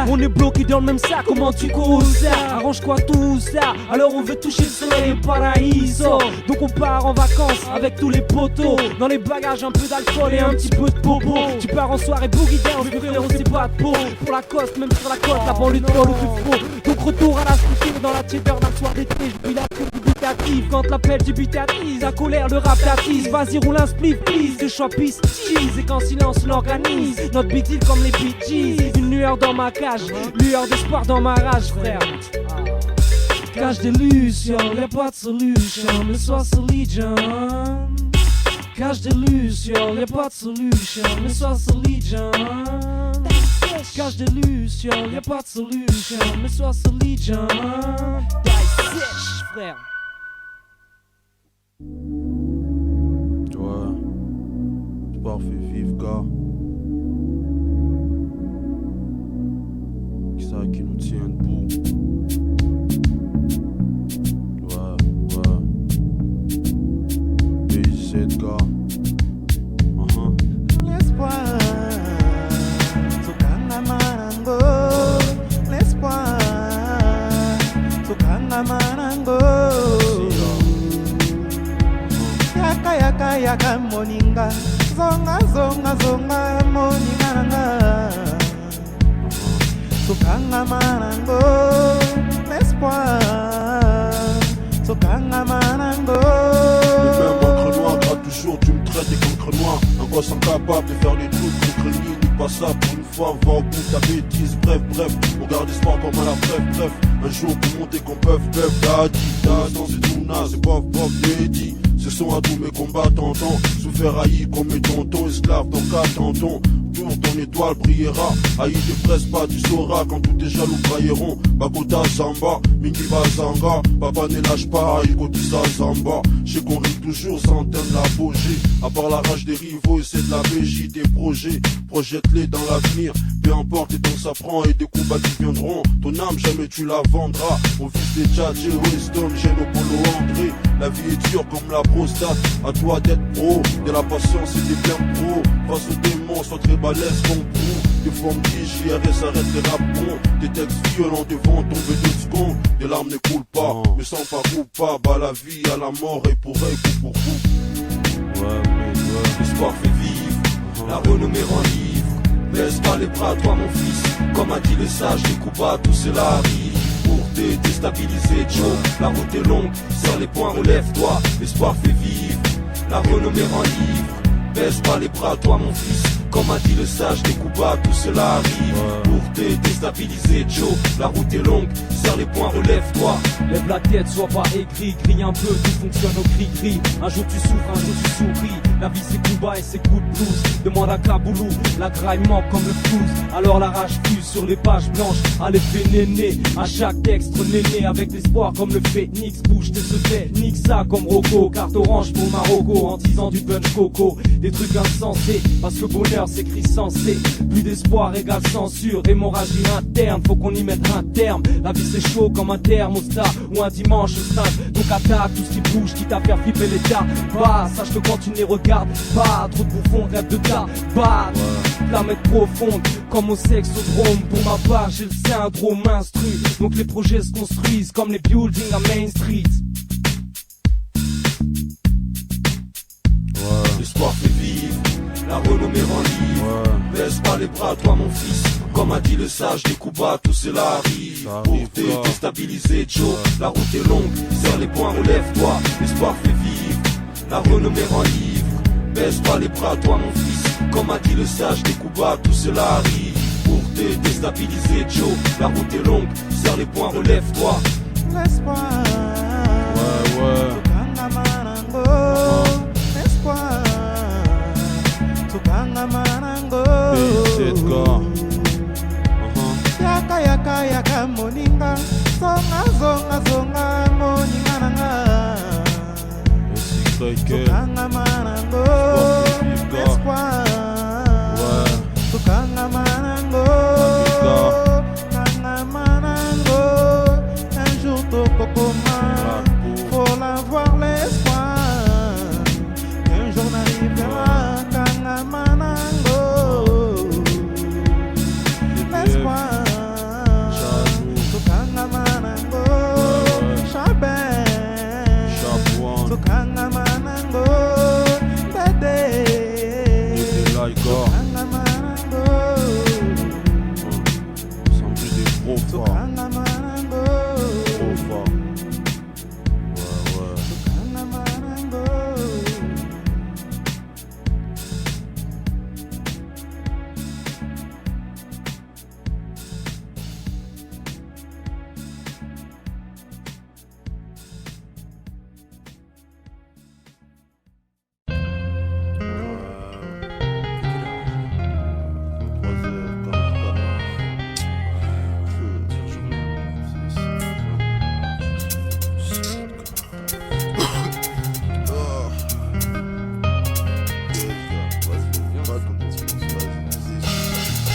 On est bloqué dans le même sac. Comment tu causes ça? Arrange quoi tout ça? Alors on veut toucher le soleil et paraíso. Donc on part en vacances avec tous les potos. Dans les bagages un peu d'alcool et un petit peu de popo. Tu pars en soirée boogie down, frérot c'est pas de peau. Pour la coste, même sur la côte, la banlieue de Paul ou plus pro. Donc retour à la structure dans la tiédeur d'un soir d'été. J'bris la tribu dubitative quand l'appel dubitatrice. La colère, le rap t'attise. Vas-y roule un spliff, please. Que je pisse, cheese. Et qu'en silence l'organise. Notre big deal comme les Bee Gees. Une lueur dans ma cage, lueur d'espoir dans ma rage, frère. Cache d'illusion, y'a pas de solution, mais sois solide. Cache d'illusion, y'a pas de solution, mais sois solide. Cache d'illusion, y'a pas de solution, mais sois solide. Die sèche, frère. Ouais, c'est parfait, vive gars. Qui ça qui nous tient debout? Gars. L'espoir, Sukanga Marango. L'espoir, Sukanga Marango. Yaka yaka yaka moninga, zonga zonga zonga moninga nanga. Sukanga Marango. L'espoir, Sukanga Marango. Toujours tu me traites des cancres noirs. Un gosse incapable de faire les trucs contre ni pas ça pour une fois, va au bout de ta bêtise. Bref, on garde espoir comme à la bref. Un jour pour monter qu'on peuvent, t'as dit, non c'est tout naze, c'est bof, dit. Ce sont à tous mes combattants, souffert haï comme mes tontons, esclaves dans 4 tantons. Tour ton étoile brillera, haï te presse pas, tu sauras quand tous tes jaloux brailleront. Bakota Samba, Mingi Bazanga, papa ne lâche pas, Iko Tissa Zamba. J'ai qu'on rit toujours sans terme l'apogée. À part la rage des rivaux et c'est de la BJ des projets. Projette-les dans l'avenir, peu importe et donc ça prend et des combats qui viendront. Ton âme jamais tu la vendras. Au fils des Tchadjé, Weston, Genopolo, André. La vie est dure comme la prostate, à toi d'être pro. De la patience et des bien pro. Face aux démons, sois très balèze comme pro. Des formes JRS arrête les rapons. Des textes violents devant tomber 2 secondes. Des larmes ne coulent pas, mais sans pas coupable. À la vie, à la mort et pour elle, coup pour coup. L'espoir fait vivre, la renommée rend livre. Baisse pas les bras, toi mon fils. Comme a dit le sage, les coups bas, tout cela arrive. Pour te déstabiliser, Joe, la route est longue. Serre les poings, relève-toi. L'espoir fait vivre, la renommée rend livre. Baisse pas les bras, toi mon fils. Comme a dit le sage, des coups bas, tout cela arrive. Pour te déstabiliser, Joe, la route est longue. Serre les poings, relève-toi. Lève la tête, sois pas aigri, crie un peu, tout fonctionne au cri-cri. Un jour tu souffres, un jour tu souris. La vie c'est coups bas et c'est coups de blues. Demande à Kaboulou, la graille manque comme le flouze. Alors la rage fuse sur les pages blanches. À l'effet néné, à chaque texte néné. Avec l'espoir comme le phénix, bouge tes secrets. Nique ça comme Rocco, carte orange pour Marocco. En disant du punch coco, des trucs insensés. Parce que bonheur s'écrit sensé. Plus d'espoir égale censure. Hémorragie interne, faut qu'on y mette un terme. La vie c'est chaud comme un thermostat ou un dimanche au stade. Donc attaque tout ce qui bouge, quitte à faire flipper l'état. Bah, sache que quand tu ne les regardes pas, trop de bouffons rêvent de ta batte. La mettre profonde, comme au sexodrome. Pour ma part, j'ai le syndrome instru. Donc les projets se construisent comme les buildings à Main Street. L'espoir fait vivre, la renommée rend livre. Baisse pas les bras, toi mon fils. Comme a dit le sage, des coups bas, tout cela arrive. Pour te déstabiliser, Joe, la route est longue. Serre les poings, relève-toi. L'espoir fait vivre, la renommée rend livre. Baisse pas les bras, toi mon fils. Comme a dit le sage, des coups bas, tout cela arrive. Pour te déstabiliser, Joe, la route est longue. Serre les poings, relève-toi. L'espoir, Sukanga Marango. L'espoir, Sukanga Marango. Yaka yaka yaka moninga, zonga moninga nanga tokanga manango espoir tokanga manango kanga manango un jour tokokoma faut l'avoir l'espoir qu'un jour n'arrivera kanga manango l'espoir tokanga manango chabin tokanga manango dede tokanga manango Sans plus des gros forts. tokanga manango Trop fort. Ouais. tokanga manango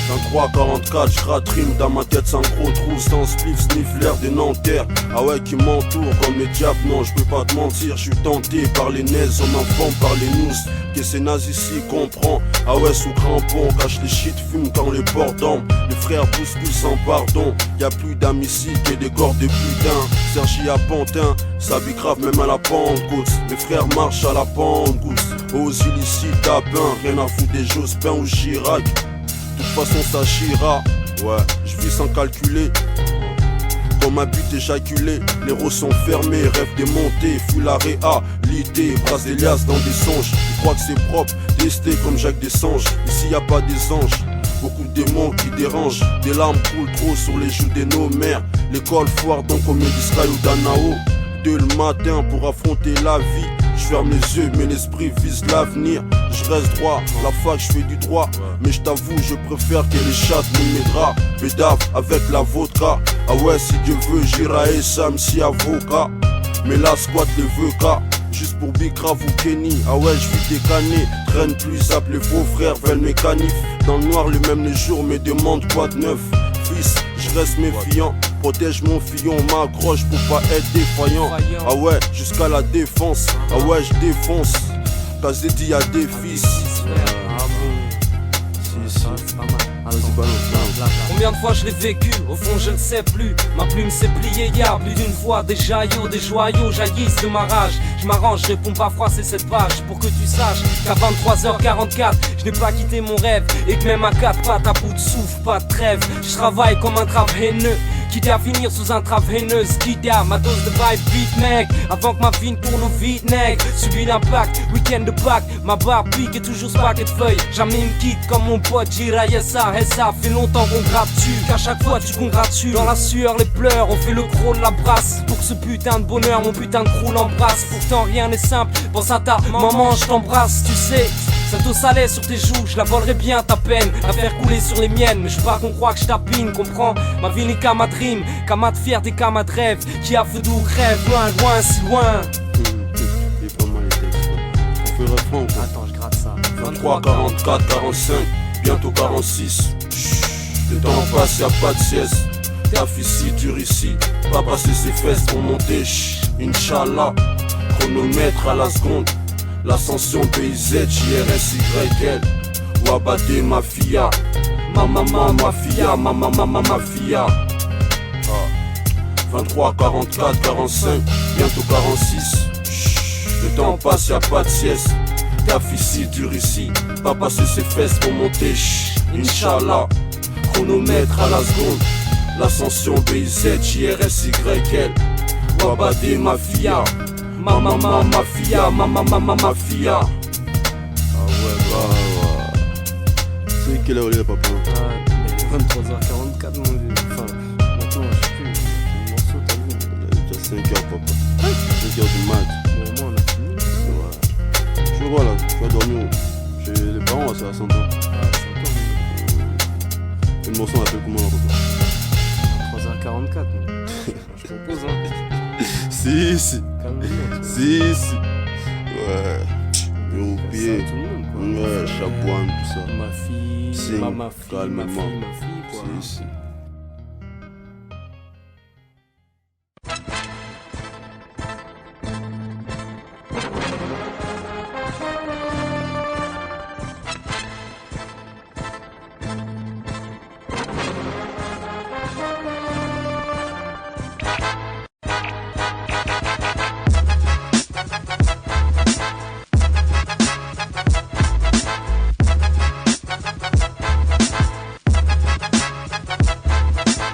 Dans 3,44, j'gratte rime dans ma tête sans gros trou, sans spliff, sniff l'air des Nanterres. Ah ouais, qui m'entoure comme les diables, non, je peux pas te mentir, je suis tenté par les naises, on m'informe par les news. Que c'est nazi ici, comprend. Ah ouais, sous crampon, cache les shit, fume quand les portes d'hommes. Les frères bousculent sans pardon. Y'a plus d'amis ici que des corps de putain. Sergi à Pantin, ça grave même à la Pentecôte. Mes frères marchent à la Pentecôte. Aux illicites à pain, rien à foutre des Jospin ou Chirac. De toute façon ça chira, ouais, je vis sans calculer. Comme un but éjaculé, les rots sont fermés, rêve démonté, fuit la réalité, brasse des liasses dans des songes. Ils croient que c'est propre, testé comme Jacques Dessanges. Ici y a pas des anges, beaucoup de démons qui dérangent. Des larmes coulent trop sur les joues de nos mères. L'école foire donc au Médisraël ou Danao. 2 le matin pour affronter la vie. Je ferme les yeux mais l'esprit vise l'avenir. Je reste droit, la fac je fais du droit. Mais je t'avoue je préfère que les chats nous mes draps. Bédave avec la vodka. Ah ouais si Dieu veut j'irai Sam si avocat. Mais la squat les veut cas. Juste pour Bicrave ou Kenny. Ah ouais je vis décané. Traîne plus appelez vos frères veulent mes canifs. Dans le noir les mêmes les jours mais demande quoi de neuf. Fils je reste méfiant. Protège mon fillon, m'accroche pour pas être défaillant. Ah ouais, jusqu'à la défense. Ah ouais, je défonce. Kazedi y'a des fils. Combien de fois je l'ai vécu, au fond je ne sais plus. Ma plume s'est pliée hier plus d'une fois. Des joyaux jaillissent de ma rage. Je m'arrange, je réponds pas froisser cette page. Pour que tu saches qu'à 23h44 je n'ai pas quitté mon rêve. Et que même à 4 pattes à bout de souffle, pas de trêve. Je travaille comme un grave haineux, quitte à finir sous un veineuse, quitte à ma dose de vibe vite mec. Avant que ma vie ne tourne vite nègre. Subis l'impact, week-end de Pâques. Ma barre pique et toujours ce paquet de feuilles. Jamais me quitte comme mon pote Jiraya ça. Et ça fait longtemps qu'on gratte dessus, qu'à chaque fois tu congratules. Dans la sueur, les pleurs, on fait le gros de la brasse. Pour ce putain de bonheur, mon putain de crew l'embrasse. Pourtant rien n'est simple, pense à ta maman, je t'embrasse, tu sais. Cette eau salée sur tes joues, je la volerai bien ta peine. La faire couler sur les miennes, mais je veux pas qu'on croit que je tapine, comprends. Ma vie n'est qu'à ma dream, qu'à ma fierté, qu'à ma rêve. Qui a feu d'où rêve, loin, loin, si loin. Il est pas mal les textes, on fait le refrain quoi. Attends, je gratte ça. 23, 44, 45, bientôt 46. Le temps passe, y'a pas de sieste. Taf ici, dur ici. Pas passer ses fesses pour monter, Inch'Allah. Chronomètre à la seconde. L'ascension PIZ, JRSYL. Wabadé Mafia. Mama Mafia, Mama Mafia. 23, 44, 45, bientôt 46. Le temps passe, y'a pas de sieste. Taf ici, dur ici. Pas passer ses fesses pour monter, Inch'Allah. Chronomètre à la seconde. L'ascension BIZ, JRSYL. Wabadé Mafia. Mama Mafia, Mama Mafia. Ah ouais. C'est quelle heure il est papa? 23h44 mon vieux. Enfin, maintenant je sais plus. Le morceau t'as vu? Il est déjà 5h papa. 5h du mat. Bon au moins on a fini. Ouais. Je vois là, tu vas dormir où? Chez les parents, c'est à 100 ans. Ah, c'est encore Et le morceau on l'appelle comment là papa? 3h44. 44. Je propose, hein. Si. Calme-toi. Si. Ouais. Au pied. Tout le monde, quoi. Ouais, Chabouane, tout ça. Ma fille, Sing, ma fille, calmement. quoi. Si.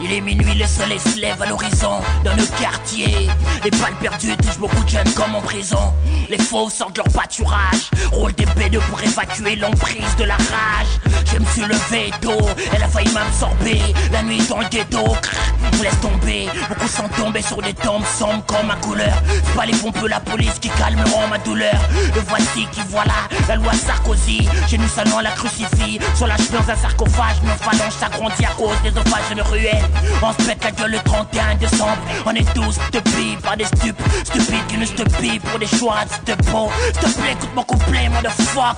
Il est minuit, le soleil se lève à l'horizon. Dans nos quartiers, les balles perdues touchent beaucoup de jeunes comme en prison. Les faux sortent leur pâturage, roulent des B2 pour évacuer l'emprise de la rage. Je me suis levé tôt, elle a failli m'absorber. La nuit dans le ghetto, on laisse tomber. Beaucoup sont tombés sur des tombes sombres comme ma couleur. C'est pas les pompeux, la police qui calmeront ma douleur. Le voici qui voilà, la loi Sarkozy. Chez nous salon la crucifie. Sur la chemin d'un sarcophage, nos phalanges s'agrandissent à cause des ophages de mes ruelles. On se pète la gueule le 31 décembre. On est tous stupés par des stupides qui nous stupent pour des choix de peau. S'il te plaît, écoute mon couplet, motherfuck.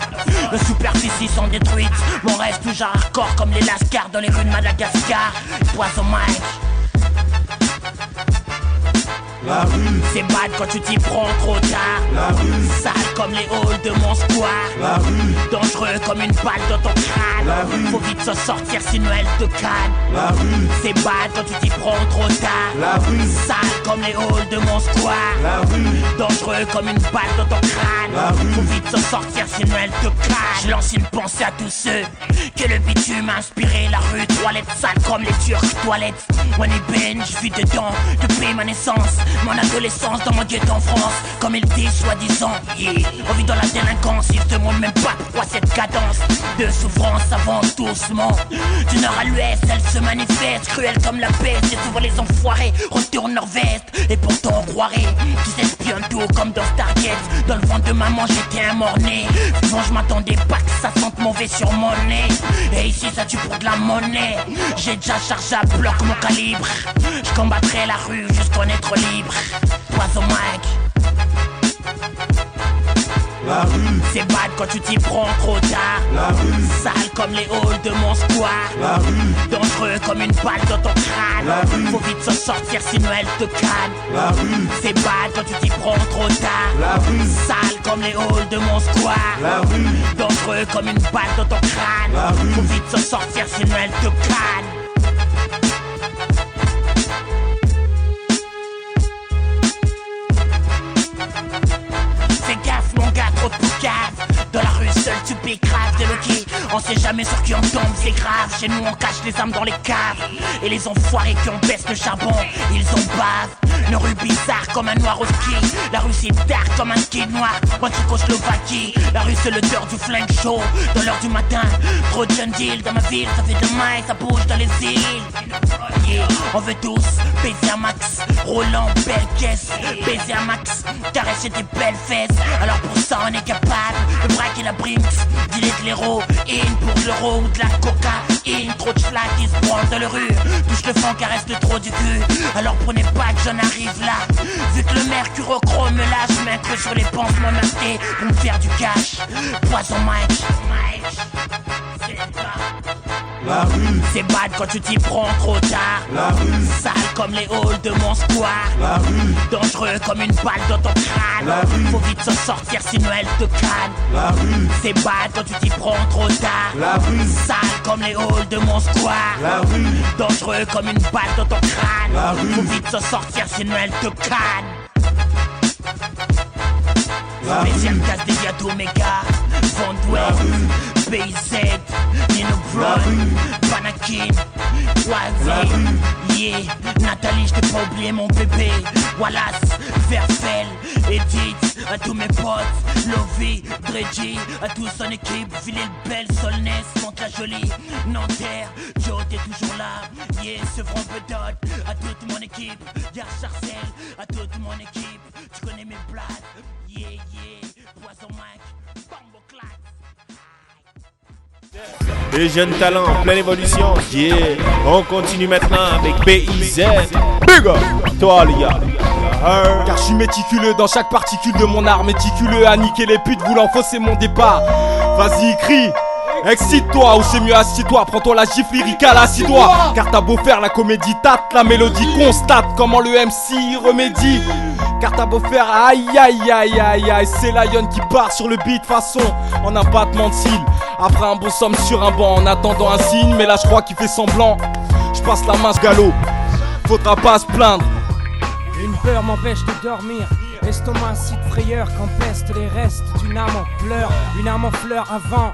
Nos superficies sont détruites, mais on reste toujours hardcore comme les lascars dans les rues de Madagascar. Poison Mike. La rue, c'est bad quand tu t'y prends trop tard. La rue, sale comme les halls de mon square. La rue, dangereux comme une balle dans ton crâne. La rue, faut vite se sortir sinon elle te canne. La rue, c'est bad quand tu t'y prends trop tard. La rue, sale comme les halls de mon square. La rue, dangereux comme une balle dans ton crâne. La rue, faut vite se sortir sinon elle te canne. Je lance une pensée à tous ceux que le bitume a inspiré. La rue, toilette sale comme les Turcs toilettes. One Ben, je vis dedans depuis ma naissance. Mon adolescence dans mon ghetto en France. Comme ils disent soi-disant, yeah. On vit dans la délinquance, ils se demandent même pas pourquoi cette cadence de souffrance avance doucement. Du nord à l'ouest, elle se manifeste, cruelle comme la peste. Et souvent les enfoirés retournent leur veste. Et pourtant on croirait qu'ils espionnent tout comme dans Stargate. Dans le ventre de maman j'étais un mort-né. Souvent je m'attendais pas que ça sente mauvais sur mon nez. Et ici ça tue pour de la monnaie. J'ai déjà chargé à bloc mon calibre. Je combattrai la rue jusqu'à en être libre. Poison Mike. La rue, c'est bad quand tu t'y prends trop tard. La rue, sale comme les halls de mon square. La rue, dangereux comme une balle dans ton crâne. La rue, faut vite se sortir sinon elle te canne. La rue, c'est bad quand tu t'y prends trop tard. La rue, sale comme les halls de mon square. La rue, dangereux comme une balle dans ton crâne. La rue, faut vite se sortir sinon elle te canne. Trop de poucave. Dans la rue seul tu pécraves de Loki. On sait jamais sur qui on tombe, c'est grave. Chez nous on cache les armes dans les caves. Et les enfoirés qui ont baisse le charbon, ils ont bave. Une rue bizarre comme un noir au ski. La rue c'est dark comme un ski noir en Tchécoslovaquie. La rue c'est l'odeur du flingue chaud dans l'heure du matin. Trop de jeunes deals dans ma ville, ça fait de mailles, ça bouge dans les îles. Yeah. On veut tous baiser à max. Roland, belle caisse, baiser à max. Caresser tes belles fesses. Alors pour ça on est capable de braquer la Brinks, dealer de l'héros, in pour de l'euro ou de la cocaïne. Trop de schlag qui se branlent dans les rues. Touche le fond, caresse le trop du cul. Alors prenez pas que j'en arrive là. Vu que le mercurochrome me lâche, main creux sur les pansements masqués pour me faire du cash. Poison Mike. La rue, c'est bad quand tu t'y prends trop tard. La rue, sale comme les halls de mon square. La rue, dangereux comme une balle dans ton crâne. La rue, faut vite se sortir sinon elle te canne. La rue, c'est bad quand tu t'y prends trop tard. La rue, sale comme les halls de mon square. La rue, dangereux comme une balle dans ton crâne. La rue, faut vite se sortir sinon elle te canne. Spécial casse des gars d'Omega, Van Dwell, BZ, Nino Brown, Panakin, Wazzy, yeah, Nathalie, je t'ai pas oublié mon bébé, Wallace, Verfel, Edith, à tous mes potes, Lovey, Dredgy, à tous son équipe, Villel Belle, Solness, Monte la Jolie, Nanterre, Joe, t'es toujours là, yeah, Sevron Bedot, à toute mon équipe, Gare Charcel, à toute mon équipe, tu connais mes blagues. Yeah, yeah, Poison Mike, Bombo Clack. Les jeunes talents en pleine évolution. Yeah. On continue maintenant avec BIZ. Big up. Toi les gars. Car je suis méticuleux dans chaque particule de mon art. Méticuleux à niquer les putes voulant fausser mon départ. Vas-y crie, excite-toi ou c'est mieux assis-toi. Prends-toi la gifle lyricale, assis-toi. Car t'as beau faire la comédie tâte, la mélodie constate comment le MC remédie. Car t'as beau faire aïe aïe aïe aïe aïe. C'est Lion qui part sur le beat façon en un battement de cils. Après un beau somme sur un banc en attendant un signe. Mais là je crois qu'il fait semblant. Je passe la main ce galop, faudra pas se plaindre. Une peur m'empêche de dormir. L'estomac incite frayeur qu'empestent les restes d'une âme en pleurs. Une âme en fleurs avant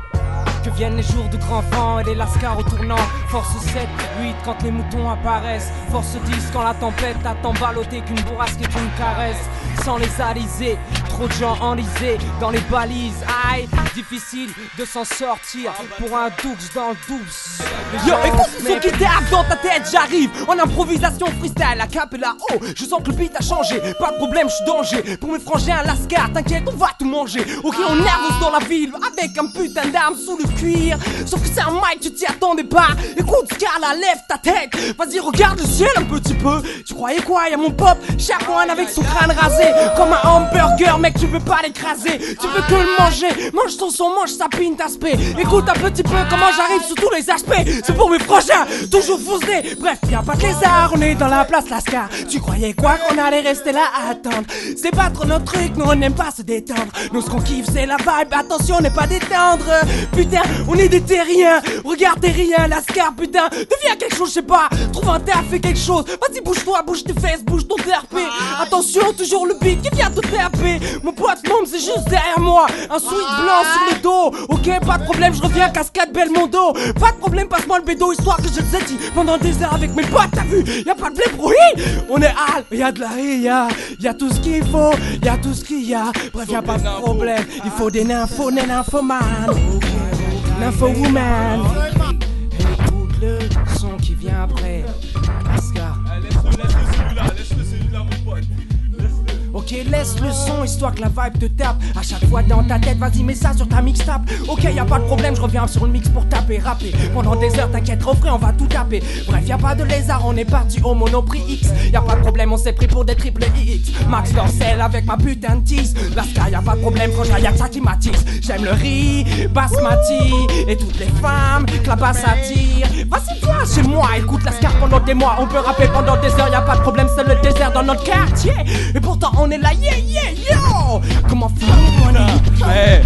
que viennent les jours de grands vents et les lascars au tournant. Force 7, 8 quand les moutons apparaissent. Force 10 quand la tempête a tant ballotté qu'une bourrasque est une caresse. Sans les alizés, trop de gens enlisés dans les balises. Aïe, difficile de s'en sortir pour un douce dans le douce. Yo, écoute ce qui tape dans ta tête, j'arrive en improvisation freestyle, la cape est là haut. Je sens que le beat a changé, pas de problème, je suis danger. Pour me franger un lascar, t'inquiète, on va tout manger. Ok, on nerveuse dans la ville avec un putain d'arme sous le cuir. Sauf que c'est un mic, tu t'y attendais pas. Écoute, Scarla, lève ta tête. Vas-y, regarde le ciel un petit peu. Tu croyais quoi? Y'a mon pop, Chapouane avec son crâne rasé. Comme un hamburger, mec, tu peux pas l'écraser. Tu peux que le manger. Mange ton son, mange sa pine d'aspect. Écoute un petit peu comment j'arrive sous tous les aspects. C'est pour mes prochains, toujours foncé. Bref, y'a pas de lézard, on est dans la place Lascar. Tu croyais quoi qu'on allait rester là à attendre? C'est pas trop notre truc, nous on n'aime pas se détendre. Nous ce qu'on kiffe c'est la vibe, attention n'est pas détendre. Putain, on est des terriens, regarde tes rien, Lascar, putain. Deviens quelque chose, je sais pas, trouve un taf, fais quelque chose. Vas-y bouge-toi, bouge tes fesses, bouge ton TRP. Attention, toujours le beat qui vient te taper. Mon pote Mom c'est juste derrière moi. Un sweat blanc sur le dos. Ok, pas de problème, je reviens cascade Belmondo. Pas de problème, passe-moi le bédo, histoire que je te zétille pendant des heures avec mes potes, t'as vu? Y'a pas de blé bruit. On est hal, y'a de la ria, y'a tout ce qu'il faut, y'a tout ce qu'il y a. Bref, y'a pas de problème, il faut des nymphos, des nymphomanes. Nympho woman. Écoute le son qui vient après. Lascar. Laisse-le celui-là, mon pote. Ok, laisse le son histoire que la vibe te tape. À chaque fois dans ta tête, vas-y mets ça sur ta mixtape. Ok, y'a pas de problème, je reviens sur le mix pour taper, rapper. Pendant des heures, t'inquiète, refrain, on va tout taper. Bref, y'a pas de lézard, on est parti au Monoprix X. Y'a pas de problème, on s'est pris pour des triple X. Max Dorcel avec ma putain de tease. Lascar, y'a pas de problème, quand y'a que ça qui m'attise. J'aime le riz, basmati et toutes les femmes que la basse attire. Vas-y, viens chez moi, écoute Lascar pendant des mois. On peut rapper pendant des heures, y'a pas de problème, c'est le désert dans notre quartier. Et pourtant, on est là, yeah, yeah, yo. Comment faire hey,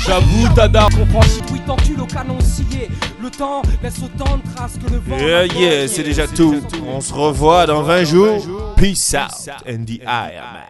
j'avoue, Dada, comprends. Oui, t'encules au canon scié. Le temps laisse autant de traces que le vent. Yeah, c'est déjà tout. On se revoit dans 20 jours. Peace out and the Iron Man.